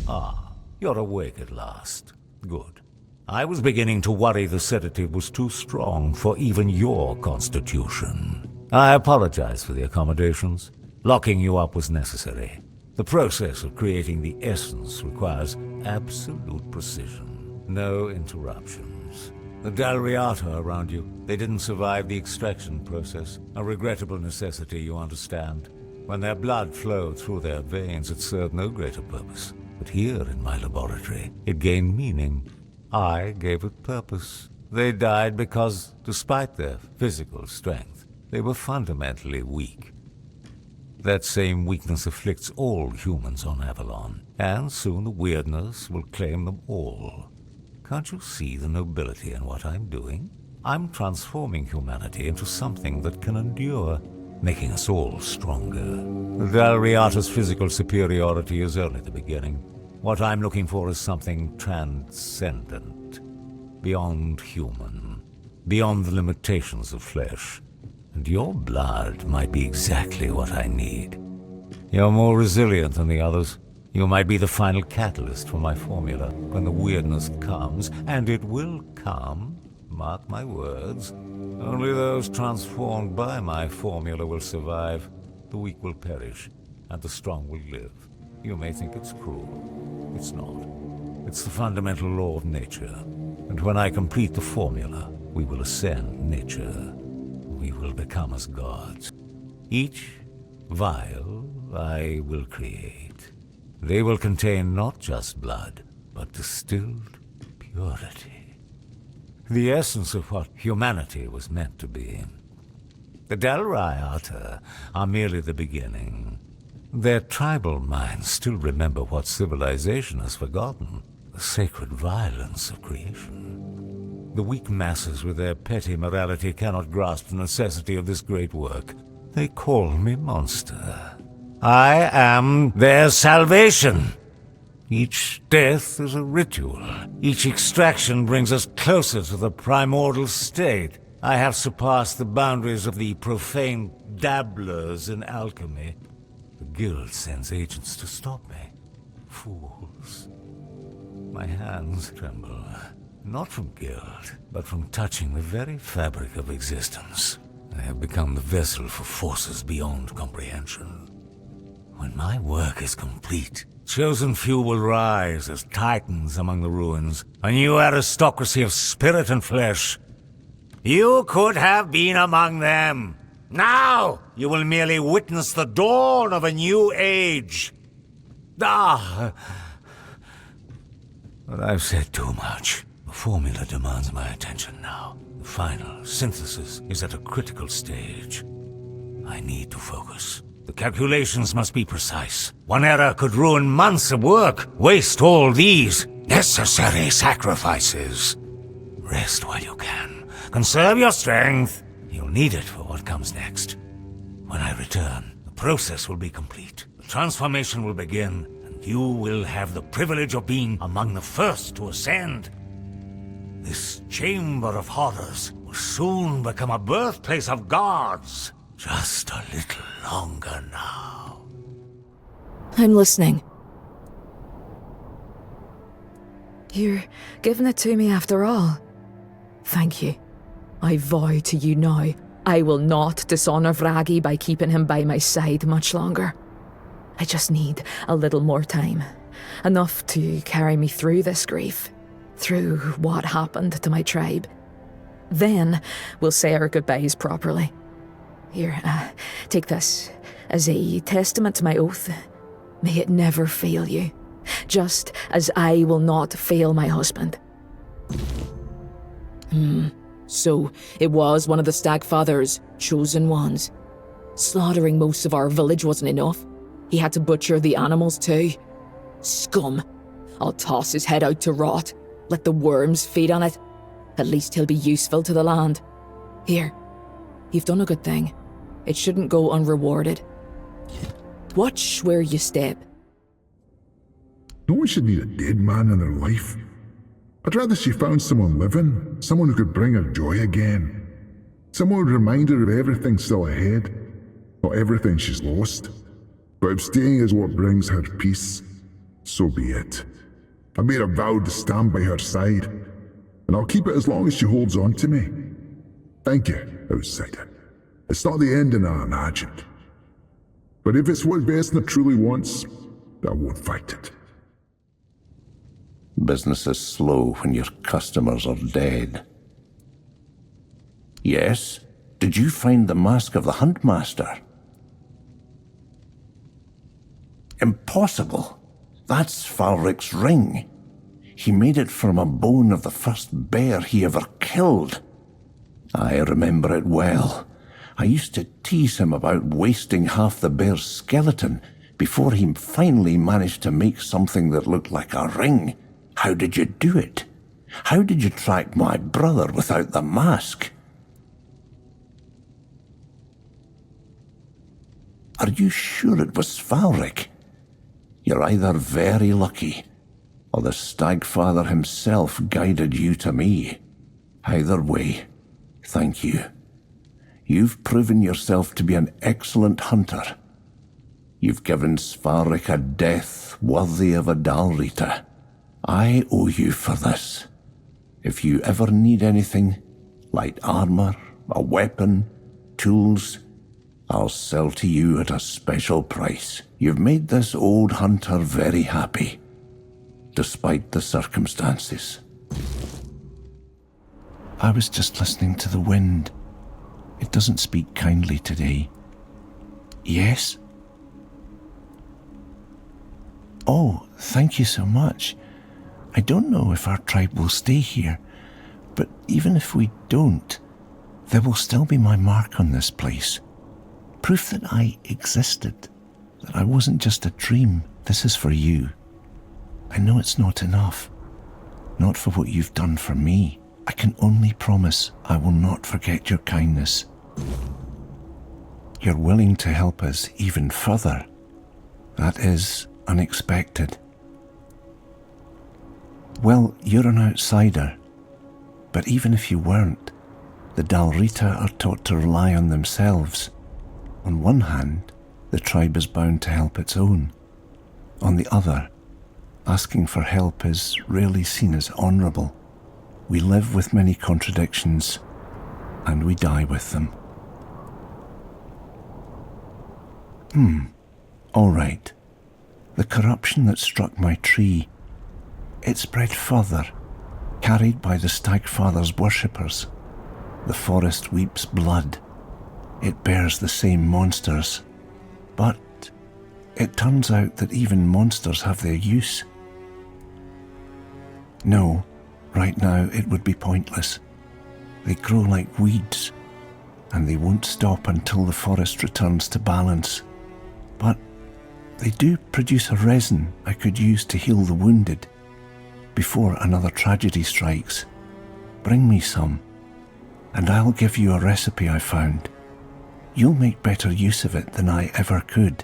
Speaker 17: Ah, you're awake at last. Good. I was beginning to worry the sedative was too strong for even your constitution. I apologize for the accommodations. Locking you up was necessary. The process of creating the essence requires absolute precision. No interruptions. The Dalriata around you, they didn't survive the extraction process. A regrettable necessity, you understand. When their blood flowed through their veins, it served no greater purpose. But here in my laboratory, it gained meaning. I gave it purpose. They died because, despite their physical strength, they were fundamentally weak. That same weakness afflicts all humans on Avalon, and soon the weirdness will claim them all. Can't you see the nobility in what I'm doing? I'm transforming humanity into something that can endure, making us all stronger. Dalriata's physical superiority is only the beginning. What I'm looking for is something transcendent, beyond human, beyond the limitations of flesh. And your blood might be exactly what I need. You're more resilient than the others. You might be the final catalyst for my formula when the weirdness comes, and it will come, mark my words. Only those transformed by my formula will survive. The weak will perish, and the strong will live. You may think it's cruel. It's not. It's the fundamental law of nature. And when I complete the formula, we will ascend nature. We will become as gods. Each vial I will create. They will contain not just blood, but distilled purity. The essence of what humanity was meant to be. The Dalriata are merely the beginning. Their tribal minds still remember what civilization has forgotten, the sacred violence of creation. The weak masses with their petty morality cannot grasp the necessity of this great work. They call me monster. I am their salvation. Each death is a ritual. Each extraction brings us closer to the primordial state. I have surpassed the boundaries of the profane dabblers in alchemy. The guild sends agents to stop me. Fools. My hands tremble, not from guilt, but from touching the very fabric of existence. I have become the vessel for forces beyond comprehension. When my work is complete, chosen few will rise as titans among the ruins, a new aristocracy of spirit and flesh. You could have been among them. Now you will merely witness the dawn of a new age. But I've said too much. The formula demands my attention now. The final synthesis is at a critical stage. I need to focus. The calculations must be precise. One error could ruin months of work, waste all these necessary sacrifices. Rest while you can. Conserve your strength. You'll need it for what comes next. When I return, the process will be complete. The transformation will begin, and you will have the privilege of being among the first to ascend. This chamber of horrors will soon become a birthplace of gods. Just a little longer now.
Speaker 9: I'm listening. You're giving it to me after all. Thank you. I vow to you now, I will not dishonor Vragi by keeping him by my side much longer. I just need a little more time. Enough to carry me through this grief. Through what happened to my tribe. Then we'll say our goodbyes properly. Here, take this as a testament to my oath. May it never fail you, just as I will not fail my husband. So it was one of the Stagfather's chosen ones. Slaughtering most of our village wasn't enough. He had to butcher the animals too. Scum. I'll toss his head out to rot. Let the worms feed on it. At least he'll be useful to the land. Here, you've done a good thing. It shouldn't go unrewarded. Watch where you step.
Speaker 10: No one should need a dead man in their life. I'd rather she found someone living, someone who could bring her joy again. Someone who would remind her of everything still ahead, not everything she's lost. But if staying is what brings her peace, so be it. I made a vow to stand by her side, and I'll keep it as long as she holds on to me. Thank you, outsider. It's not the ending I imagined. But if it's what Vesna truly wants, I won't fight it.
Speaker 13: Business is slow when your customers are dead. Yes? Did you find the mask of the Huntmaster? Impossible. That's Falric's ring. He made it from a bone of the first bear he ever killed. I remember it well. I used to tease him about wasting half the bear's skeleton before he finally managed to make something that looked like a ring. How did you do it? How did you track my brother without the mask? Are you sure it was Svalric? You're either very lucky, or the Stagfather himself guided you to me. Either way, thank you. You've proven yourself to be an excellent hunter. You've given Svalric a death worthy of a Dalrita. I owe you for this. If you ever need anything, light armor, a weapon, tools, I'll sell to you at a special price. You've made this old hunter very happy, despite the circumstances. I was just listening to the wind. It doesn't speak kindly today. Yes? Oh, thank you so much. I don't know if our tribe will stay here, but even if we don't, there will still be my mark on this place. Proof that I existed, that I wasn't just a dream. This is for you. I know it's not enough. Not for what you've done for me. I can only promise I will not forget your kindness. You're willing to help us even further. That is unexpected. Well, you're an outsider, but even if you weren't, the Dalrita are taught to rely on themselves. On one hand, the tribe is bound to help its own. On the other, asking for help is rarely seen as honourable. We live with many contradictions, and we die with them. All right. The corruption that struck my tree, it spread further, carried by the Stagfather's worshippers. The forest weeps blood. It bears the same monsters. But it turns out that even monsters have their use. No, right now it would be pointless. They grow like weeds, and they won't stop until the forest returns to balance. But they do produce a resin I could use to heal the wounded before another tragedy strikes. Bring me some, and I'll give you a recipe I found. You'll make better use of it than I ever could.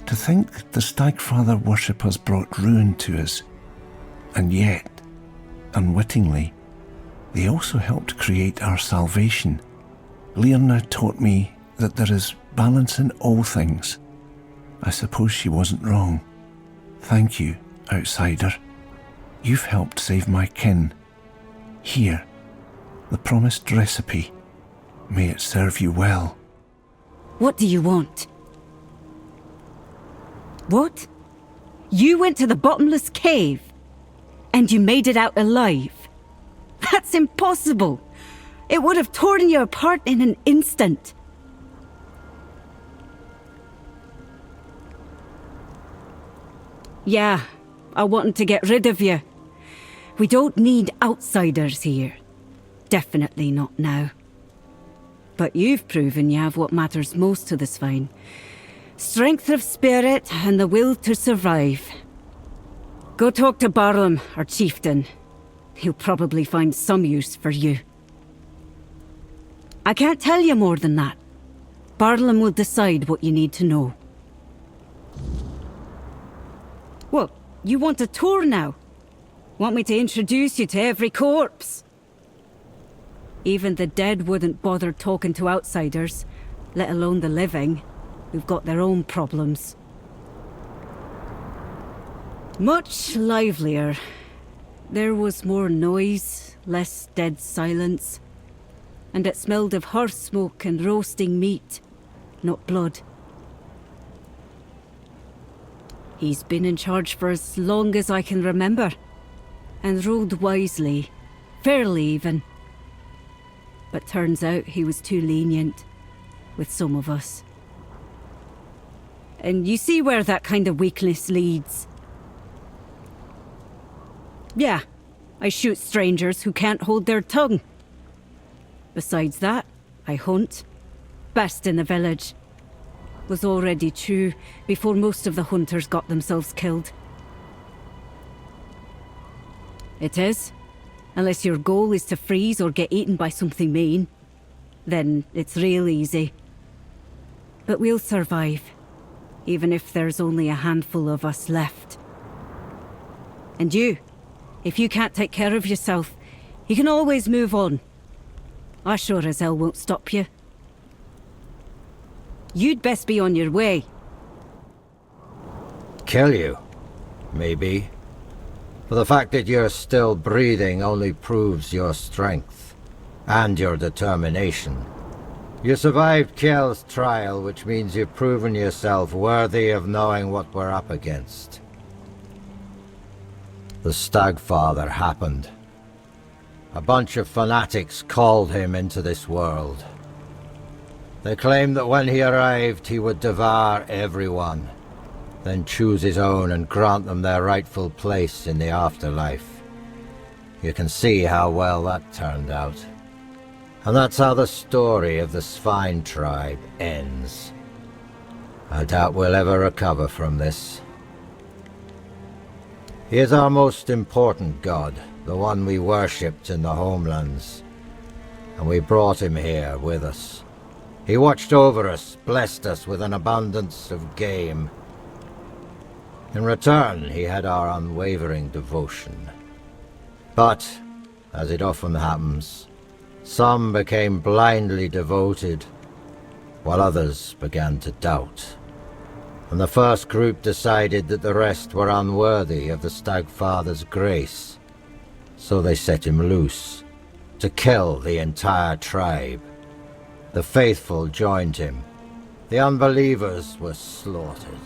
Speaker 13: To think the Stagfather worshippers brought ruin to us, and yet, unwittingly, they also helped create our salvation. Lierna taught me that there is balance in all things. I suppose she wasn't wrong. Thank you, outsider. You've helped save my kin. Here, the promised recipe. May it serve you well.
Speaker 16: What do you want? What? You went to the bottomless cave, and you made it out alive? That's impossible! It would have torn you apart in an instant. Yeah, I wanted to get rid of you. We don't need outsiders here. Definitely not now. But you've proven you have what matters most to the Swine. Strength of spirit and the will to survive. Go talk to Barlam, our chieftain. He'll probably find some use for you. I can't tell you more than that. Barlam will decide what you need to know. What, you want a tour now? Want me to introduce you to every corpse? Even the dead wouldn't bother talking to outsiders, let alone the living, who've got their own problems. Much livelier. There was more noise, less dead silence, and it smelled of hearth smoke and roasting meat, not blood. He's been in charge for as long as I can remember, and ruled wisely, fairly even. But turns out he was too lenient with some of us. And you see where that kind of weakness leads. Yeah, I shoot strangers who can't hold their tongue. Besides that, I hunt. Best in the village. Was already true before most of the hunters got themselves killed. It is. Unless your goal is to freeze or get eaten by something mean. Then it's real easy. But we'll survive. Even if there's only a handful of us left. And you, if you can't take care of yourself, you can always move on. I sure as hell won't stop you. You'd best be on your way.
Speaker 8: Kill you? Maybe. For the fact that you're still breathing only proves your strength. And your determination. You survived Kjell's trial, which means you've proven yourself worthy of knowing what we're up against. The Stagfather happened. A bunch of fanatics called him into this world. They claimed that when he arrived, he would devour everyone, then choose his own and grant them their rightful place in the afterlife. You can see how well that turned out. And that's how the story of the Svine tribe ends. I doubt we'll ever recover from this. He is our most important god, the one we worshipped in the homelands. And we brought him here with us. He watched over us, blessed us with an abundance of game. In return, he had our unwavering devotion. But, as it often happens, some became blindly devoted, while others began to doubt. And the first group decided that the rest were unworthy of the Stagfather's grace. So they set him loose, to kill the entire tribe. The faithful joined him. The unbelievers were slaughtered.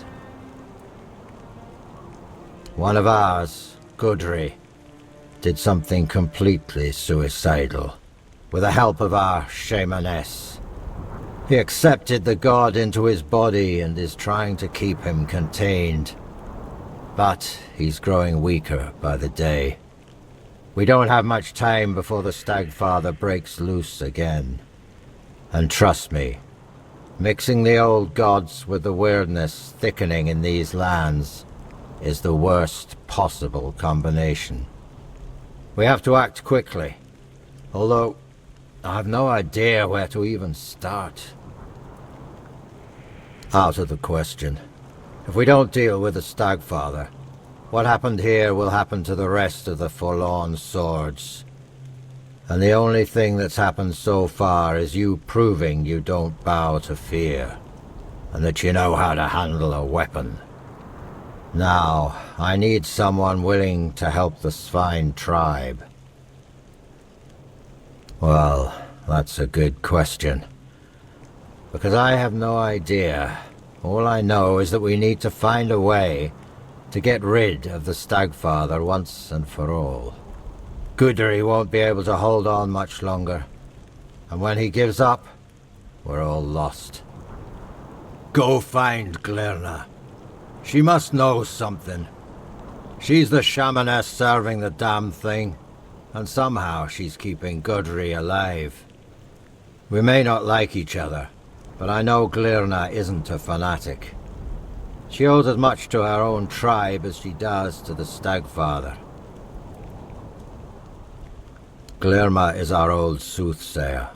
Speaker 8: One of ours, Gudri, did something completely suicidal. With the help of our shamaness. He accepted the god into his body and is trying to keep him contained. But he's growing weaker by the day. We don't have much time before the Stagfather breaks loose again. And trust me, mixing the old gods with the weirdness thickening in these lands is the worst possible combination. We have to act quickly, although I have no idea where to even start. Out of the question. If we don't deal with the Stagfather, what happened here will happen to the rest of the Forlorn Swords. And the only thing that's happened so far is you proving you don't bow to fear, and that you know how to handle a weapon. Now, I need someone willing to help the Svine tribe. Well, that's a good question. Because I have no idea. All I know is that we need to find a way to get rid of the Stagfather once and for all. Gudri won't be able to hold on much longer. And when he gives up, we're all lost. Go find Glirna. She must know something. She's the shamaness serving the damn thing. And somehow she's keeping Gudri alive. We may not like each other, but I know Glirna isn't a fanatic. She owes as much to her own tribe as she does to the Stagfather. Glirna is our old soothsayer.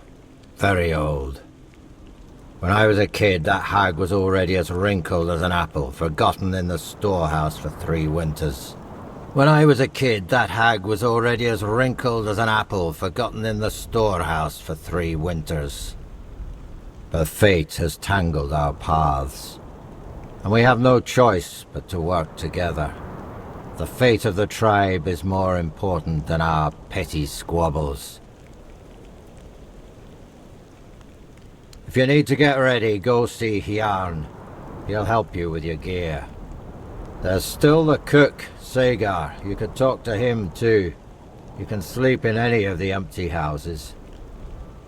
Speaker 8: Very old. When I was a kid, that hag was already as wrinkled as an apple, forgotten in the storehouse for 3 winters. When I was a kid, that hag was already as wrinkled as an apple, forgotten in the storehouse for 3 winters. But fate has tangled our paths, and we have no choice but to work together. The fate of the tribe is more important than our petty squabbles. If you need to get ready, go see Hjarn. He'll help you with your gear. There's still the cook, Sagar. You could talk to him too. You can sleep in any of the empty houses.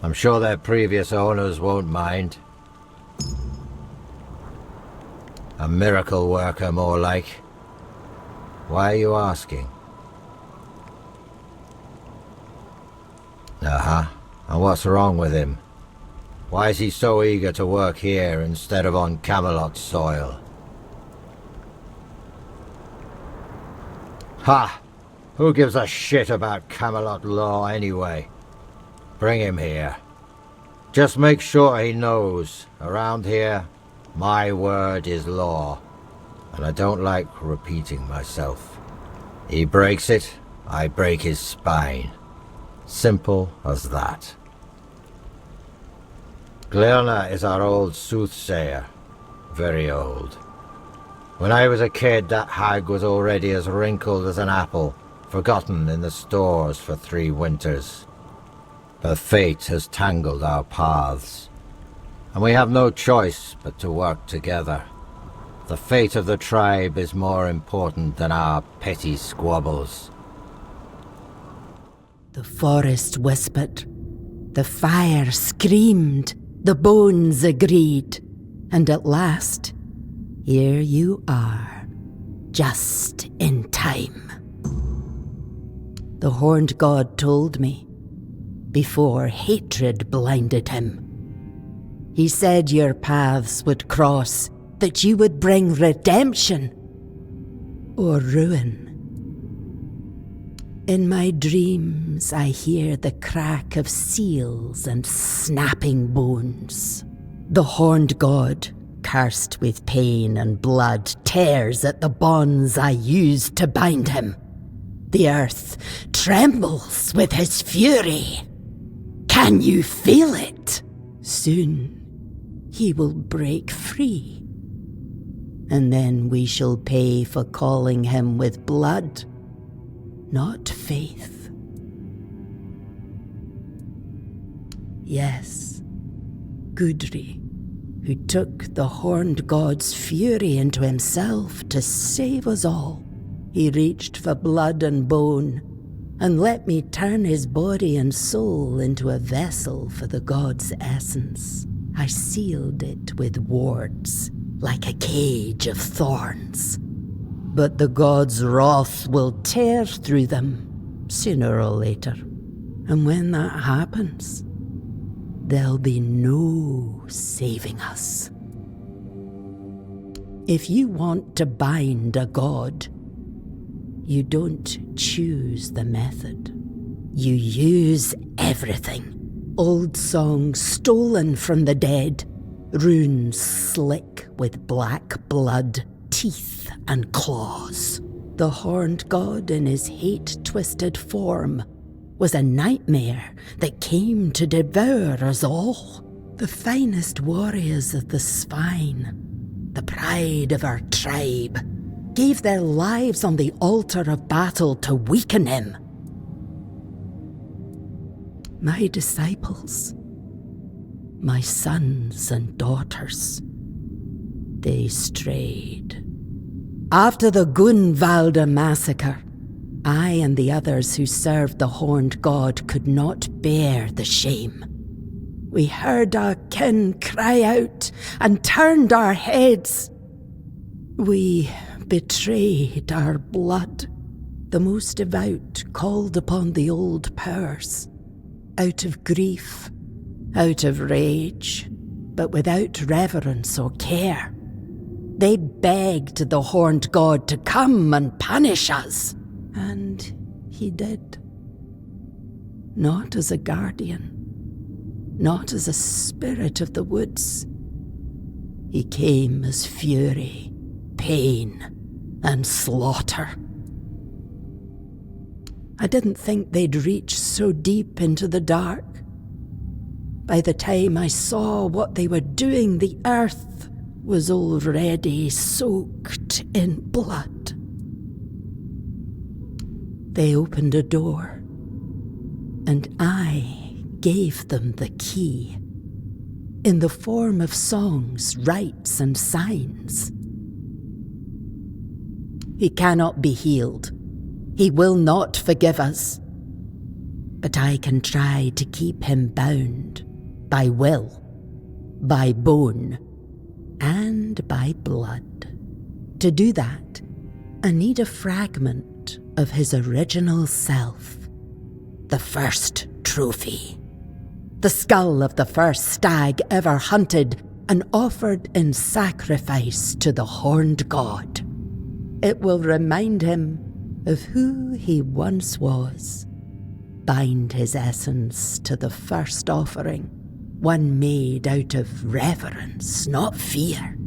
Speaker 8: I'm sure their previous owners won't mind. A miracle worker, more like. Why are you asking? Uh-huh. And what's wrong with him? Why is he so eager to work here instead of on Camelot soil? Ha! Who gives a shit about Camelot law anyway? Bring him here. Just make sure he knows, around here, my word is law. And I don't like repeating myself. He breaks it, I break his spine. Simple as that. Glearna is our old soothsayer. Very old. When I was a kid, that hag was already as wrinkled as an apple, forgotten in the stores for 3 winters. Her fate has tangled our paths, and we have no choice but to work together. The fate of the tribe is more important than our petty squabbles.
Speaker 14: The forest whispered, the fire screamed, the bones agreed, and at last, here you are, just in time. The horned god told me, before hatred blinded him. He said your paths would cross, that you would bring redemption or ruin. In my dreams, I hear the crack of seals and snapping bones. The horned god, cursed with pain and blood, tears at the bonds I used to bind him. The earth trembles with his fury. Can you feel it? Soon, he will break free. And then we shall pay for calling him with blood, not faith. Yes, Gudri, who took the horned god's fury into himself to save us all. He reached for blood and bone, and let me turn his body and soul into a vessel for the god's essence. I sealed it with wards, like a cage of thorns. But the god's wrath will tear through them, sooner or later. And when that happens, there'll be no saving us. If you want to bind a god, you don't choose the method. You use everything. Old songs stolen from the dead, runes slick with black blood, teeth and claws. The horned god in his hate-twisted form was a nightmare that came to devour us all. The finest warriors of the spine, the pride of our tribe, gave their lives on the altar of battle to weaken him. My disciples, my sons and daughters, they strayed. After the Gunvalda massacre, I and the others who served the horned god could not bear the shame. We heard our kin cry out and turned our heads. We betrayed our blood. The most devout called upon the old powers, out of grief, out of rage, but without reverence or care. They begged the horned god to come and punish us, and he did. Not as a guardian, not as a spirit of the woods. He came as fury, pain, and slaughter. I didn't think they'd reach so deep into the dark. By the time I saw what they were doing, the earth was already soaked in blood. They opened a door, and I gave them the key, in the form of songs, rites, and signs. He cannot be healed. He will not forgive us. But I can try to keep him bound by will, by bone, and by blood. To do that, I need a fragment of his original self, the first trophy, the skull of the first stag ever hunted and offered in sacrifice to the horned god. It will remind him of who he once was. Bind his essence to the first offering, one made out of reverence, not fear.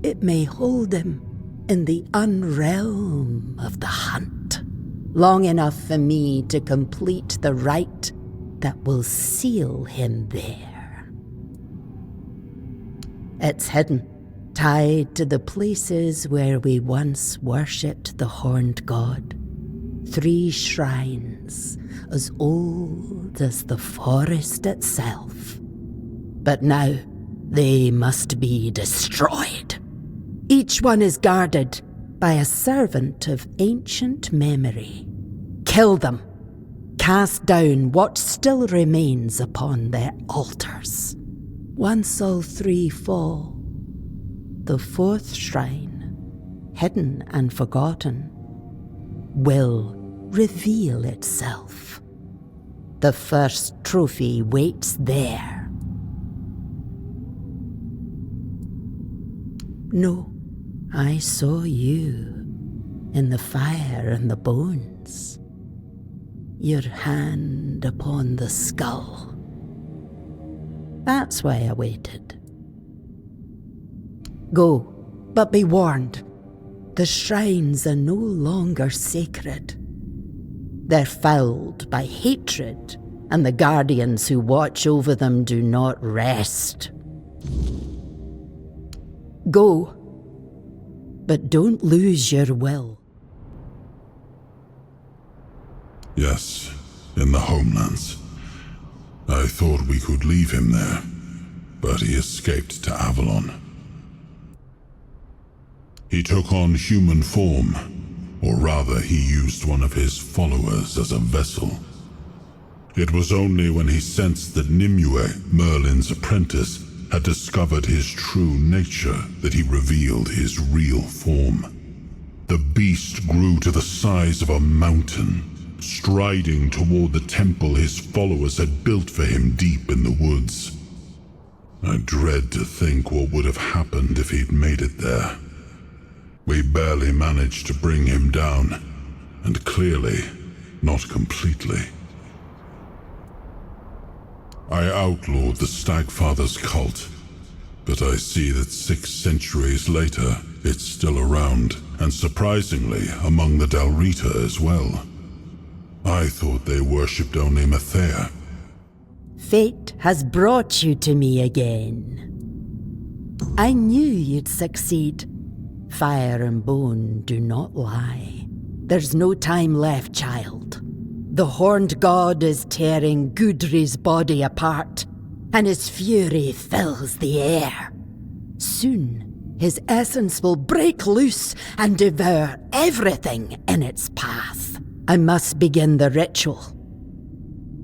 Speaker 14: It may hold him in the unrealm of the hunt, long enough for me to complete the rite that will seal him there. It's hidden, tied to the places where we once worshipped the horned god. 3 shrines, as old as the forest itself. But now, they must be destroyed. Each one is guarded by a servant of ancient memory. Kill them. Cast down what still remains upon their altars. Once all 3 fall, the 4th shrine, hidden and forgotten, will reveal itself. The first trophy waits there. No, I saw you in the fire and the bones, your hand upon the skull. That's why I waited. Go, but be warned. The shrines are no longer sacred. They're fouled by hatred, and the guardians who watch over them do not rest. Go, but don't lose your will.
Speaker 10: Yes, in the homelands. I thought we could leave him there, but he escaped to Avalon. He took on human form, or rather he used one of his followers as a vessel. It was only when he sensed that Nimue, Merlin's apprentice, had discovered his true nature that he revealed his real form. The beast grew to the size of a mountain, striding toward the temple his followers had built for him deep in the woods. I dread to think what would have happened if he'd made it there. We barely managed to bring him down, and clearly, not completely. I outlawed the Stagfather's cult, but I see that 6 centuries later, it's still around, and surprisingly, among the Dalrita as well. I thought they worshipped only Mathea.
Speaker 14: Fate has brought you to me again. I knew you'd succeed. Fire and bone do not lie. There's no time left, child. The horned god is tearing Gudri's body apart, and his fury fills the air. Soon, his essence will break loose and devour everything in its path. I must begin the ritual.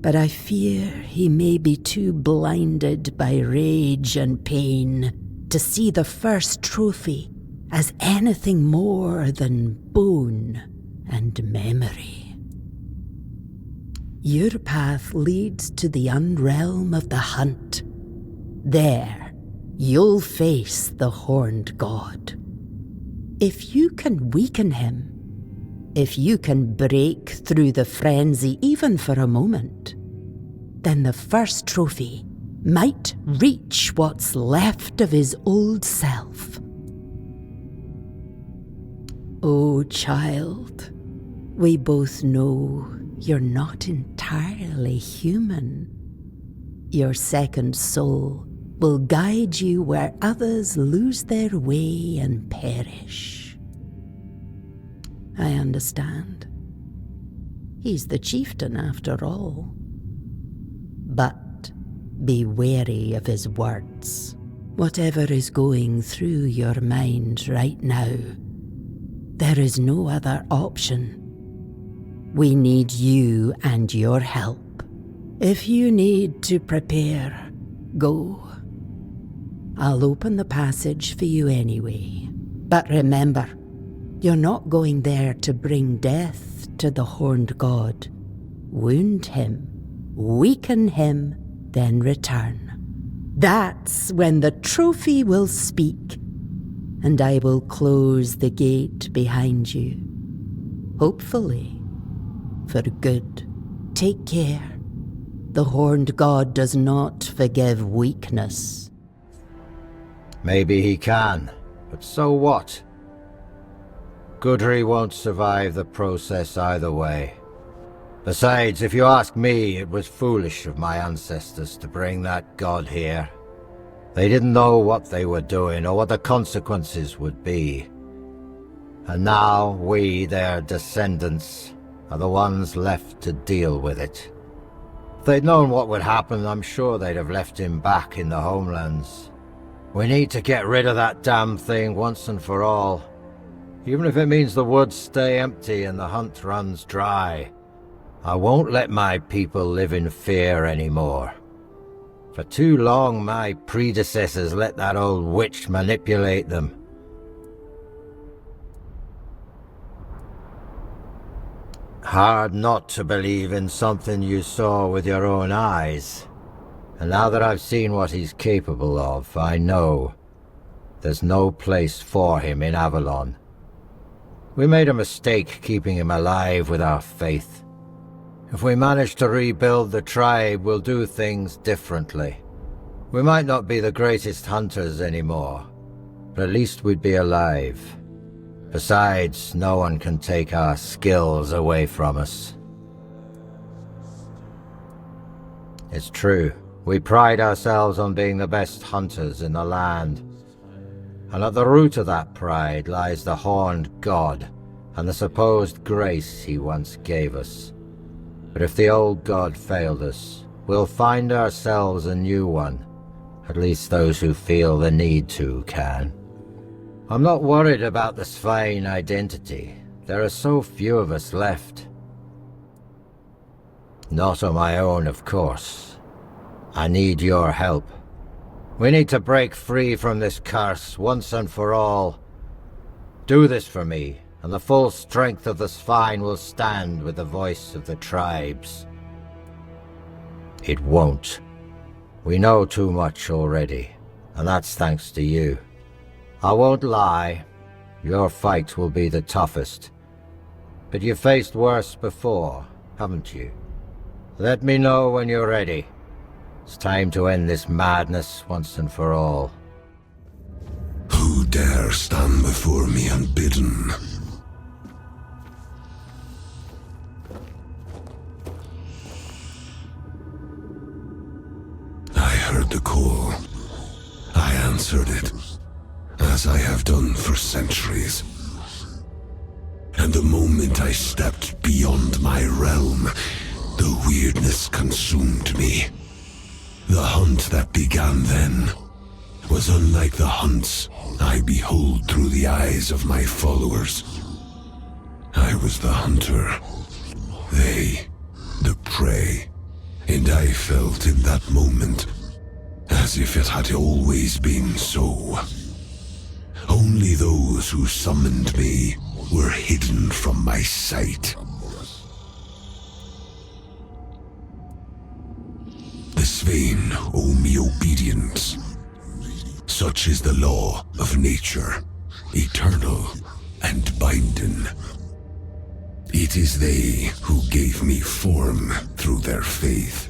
Speaker 14: But I fear he may be too blinded by rage and pain to see the first trophy as anything more than bone and memory. Your path leads to the unrealm of the hunt. There, you'll face the horned god. If you can weaken him, if you can break through the frenzy even for a moment, then the first trophy might reach what's left of his old self. Oh, child, we both know you're not entirely human. Your second soul will guide you where others lose their way and perish. I understand. He's the chieftain after all. But be wary of his words. Whatever is going through your mind right now, there is no other option. We need you and your help. If you need to prepare, go. I'll open the passage for you anyway. But remember, you're not going there to bring death to the horned god. Wound him, weaken him, then return. That's when the trophy will speak, and I will close the gate behind you. Hopefully. For good. Take care. The Horned God does not forgive weakness.
Speaker 8: Maybe he can, but so what? Gudry won't survive the process either way. Besides, if you ask me, it was foolish of my ancestors to bring that god here. They didn't know what they were doing or what the consequences would be. And now we, their descendants, are the ones left to deal with it. If they'd known what would happen, I'm sure they'd have left him back in the homelands. We need to get rid of that damn thing once and for all. Even if it means the woods stay empty and the hunt runs dry. I won't let my people live in fear anymore. For too long, my predecessors let that old witch manipulate them. Hard not to believe in something you saw with your own eyes. And now that I've seen what he's capable of, I know there's no place for him in Avalon. We made a mistake keeping him alive with our faith. If we manage to rebuild the tribe, we'll do things differently. We might not be the greatest hunters anymore, but at least we'd be alive. Besides, no one can take our skills away from us. It's true, we pride ourselves on being the best hunters in the land. And at the root of that pride lies the Horned God and the supposed grace he once gave us. But if the old god failed us, we'll find ourselves a new one. At least those who feel the need to can. I'm not worried about the Svein identity. There are so few of us left. Not on my own, of course. I need your help. We need to break free from this curse once and for all. Do this for me, and the full strength of the Svein will stand with the voice of the tribes. It won't. We know too much already, and that's thanks to you. I won't lie, your fight will be the toughest. But you've faced worse before, haven't you? Let me know when you're ready. It's time to end this madness once and for all.
Speaker 18: Who dare stand before me unbidden? I heard the call. I answered it, as I have done for centuries. And the moment I stepped beyond my realm, the weirdness consumed me. The hunt that began then was unlike the hunts I behold through the eyes of my followers. I was the hunter, they the prey, and I felt in that moment as if it had always been so. Only those who summoned me were hidden from my sight. The Svein owe me obedience. Such is the law of nature, eternal and binding. It is they who gave me form through their faith.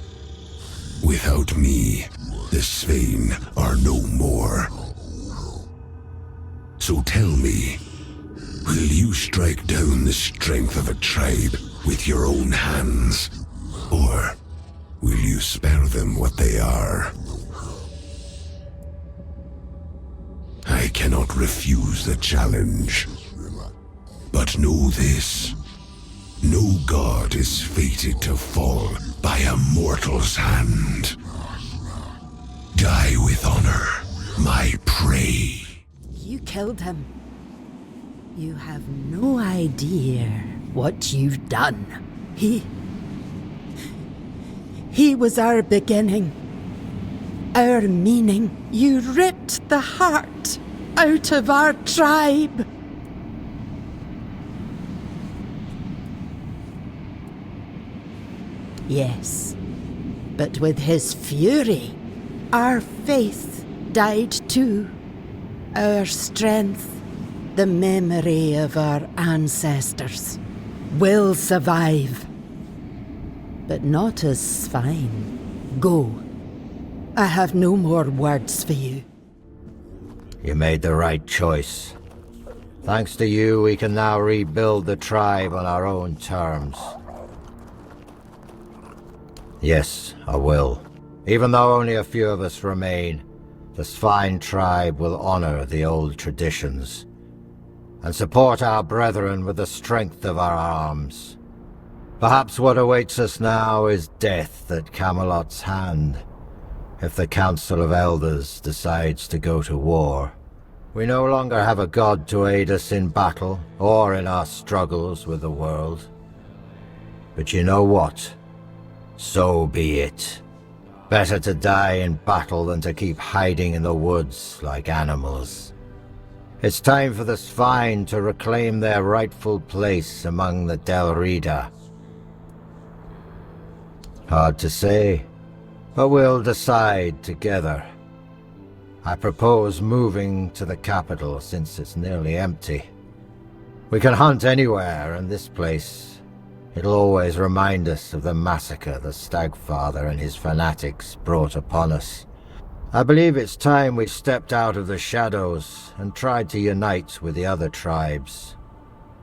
Speaker 18: Without me, the Svein are no more. So tell me, will you strike down the strength of a tribe with your own hands? Or will you spare them what they are? I cannot refuse the challenge. But know this, no god is fated to fall by a mortal's hand. Die with honor, my prey.
Speaker 14: You killed him. You have no idea what you've done. He was our beginning, our meaning. You ripped the heart out of our tribe. Yes, but with his fury, our faith died too. Our strength, the memory of our ancestors. will survive. But not as Svein. Go. I have no more words for you.
Speaker 8: You made the right choice. Thanks to you, we can now rebuild the tribe on our own terms. Yes, I will. Even though only a few of us remain, the Svein tribe will honor the old traditions and support our brethren with the strength of our arms. Perhaps what awaits us now is death at Camelot's hand, if the Council of Elders decides to go to war. We no longer have a god to aid us in battle or in our struggles with the world. But you know what? So be it. Better to die in battle than to keep hiding in the woods like animals. It's time for the Svein to reclaim their rightful place among the Delrida. Hard to say, but we'll decide together. I propose moving to the capital since it's nearly empty. We can hunt anywhere, and this place, it'll always remind us of the massacre the Stagfather and his fanatics brought upon us. I believe it's time we stepped out of the shadows and tried to unite with the other tribes.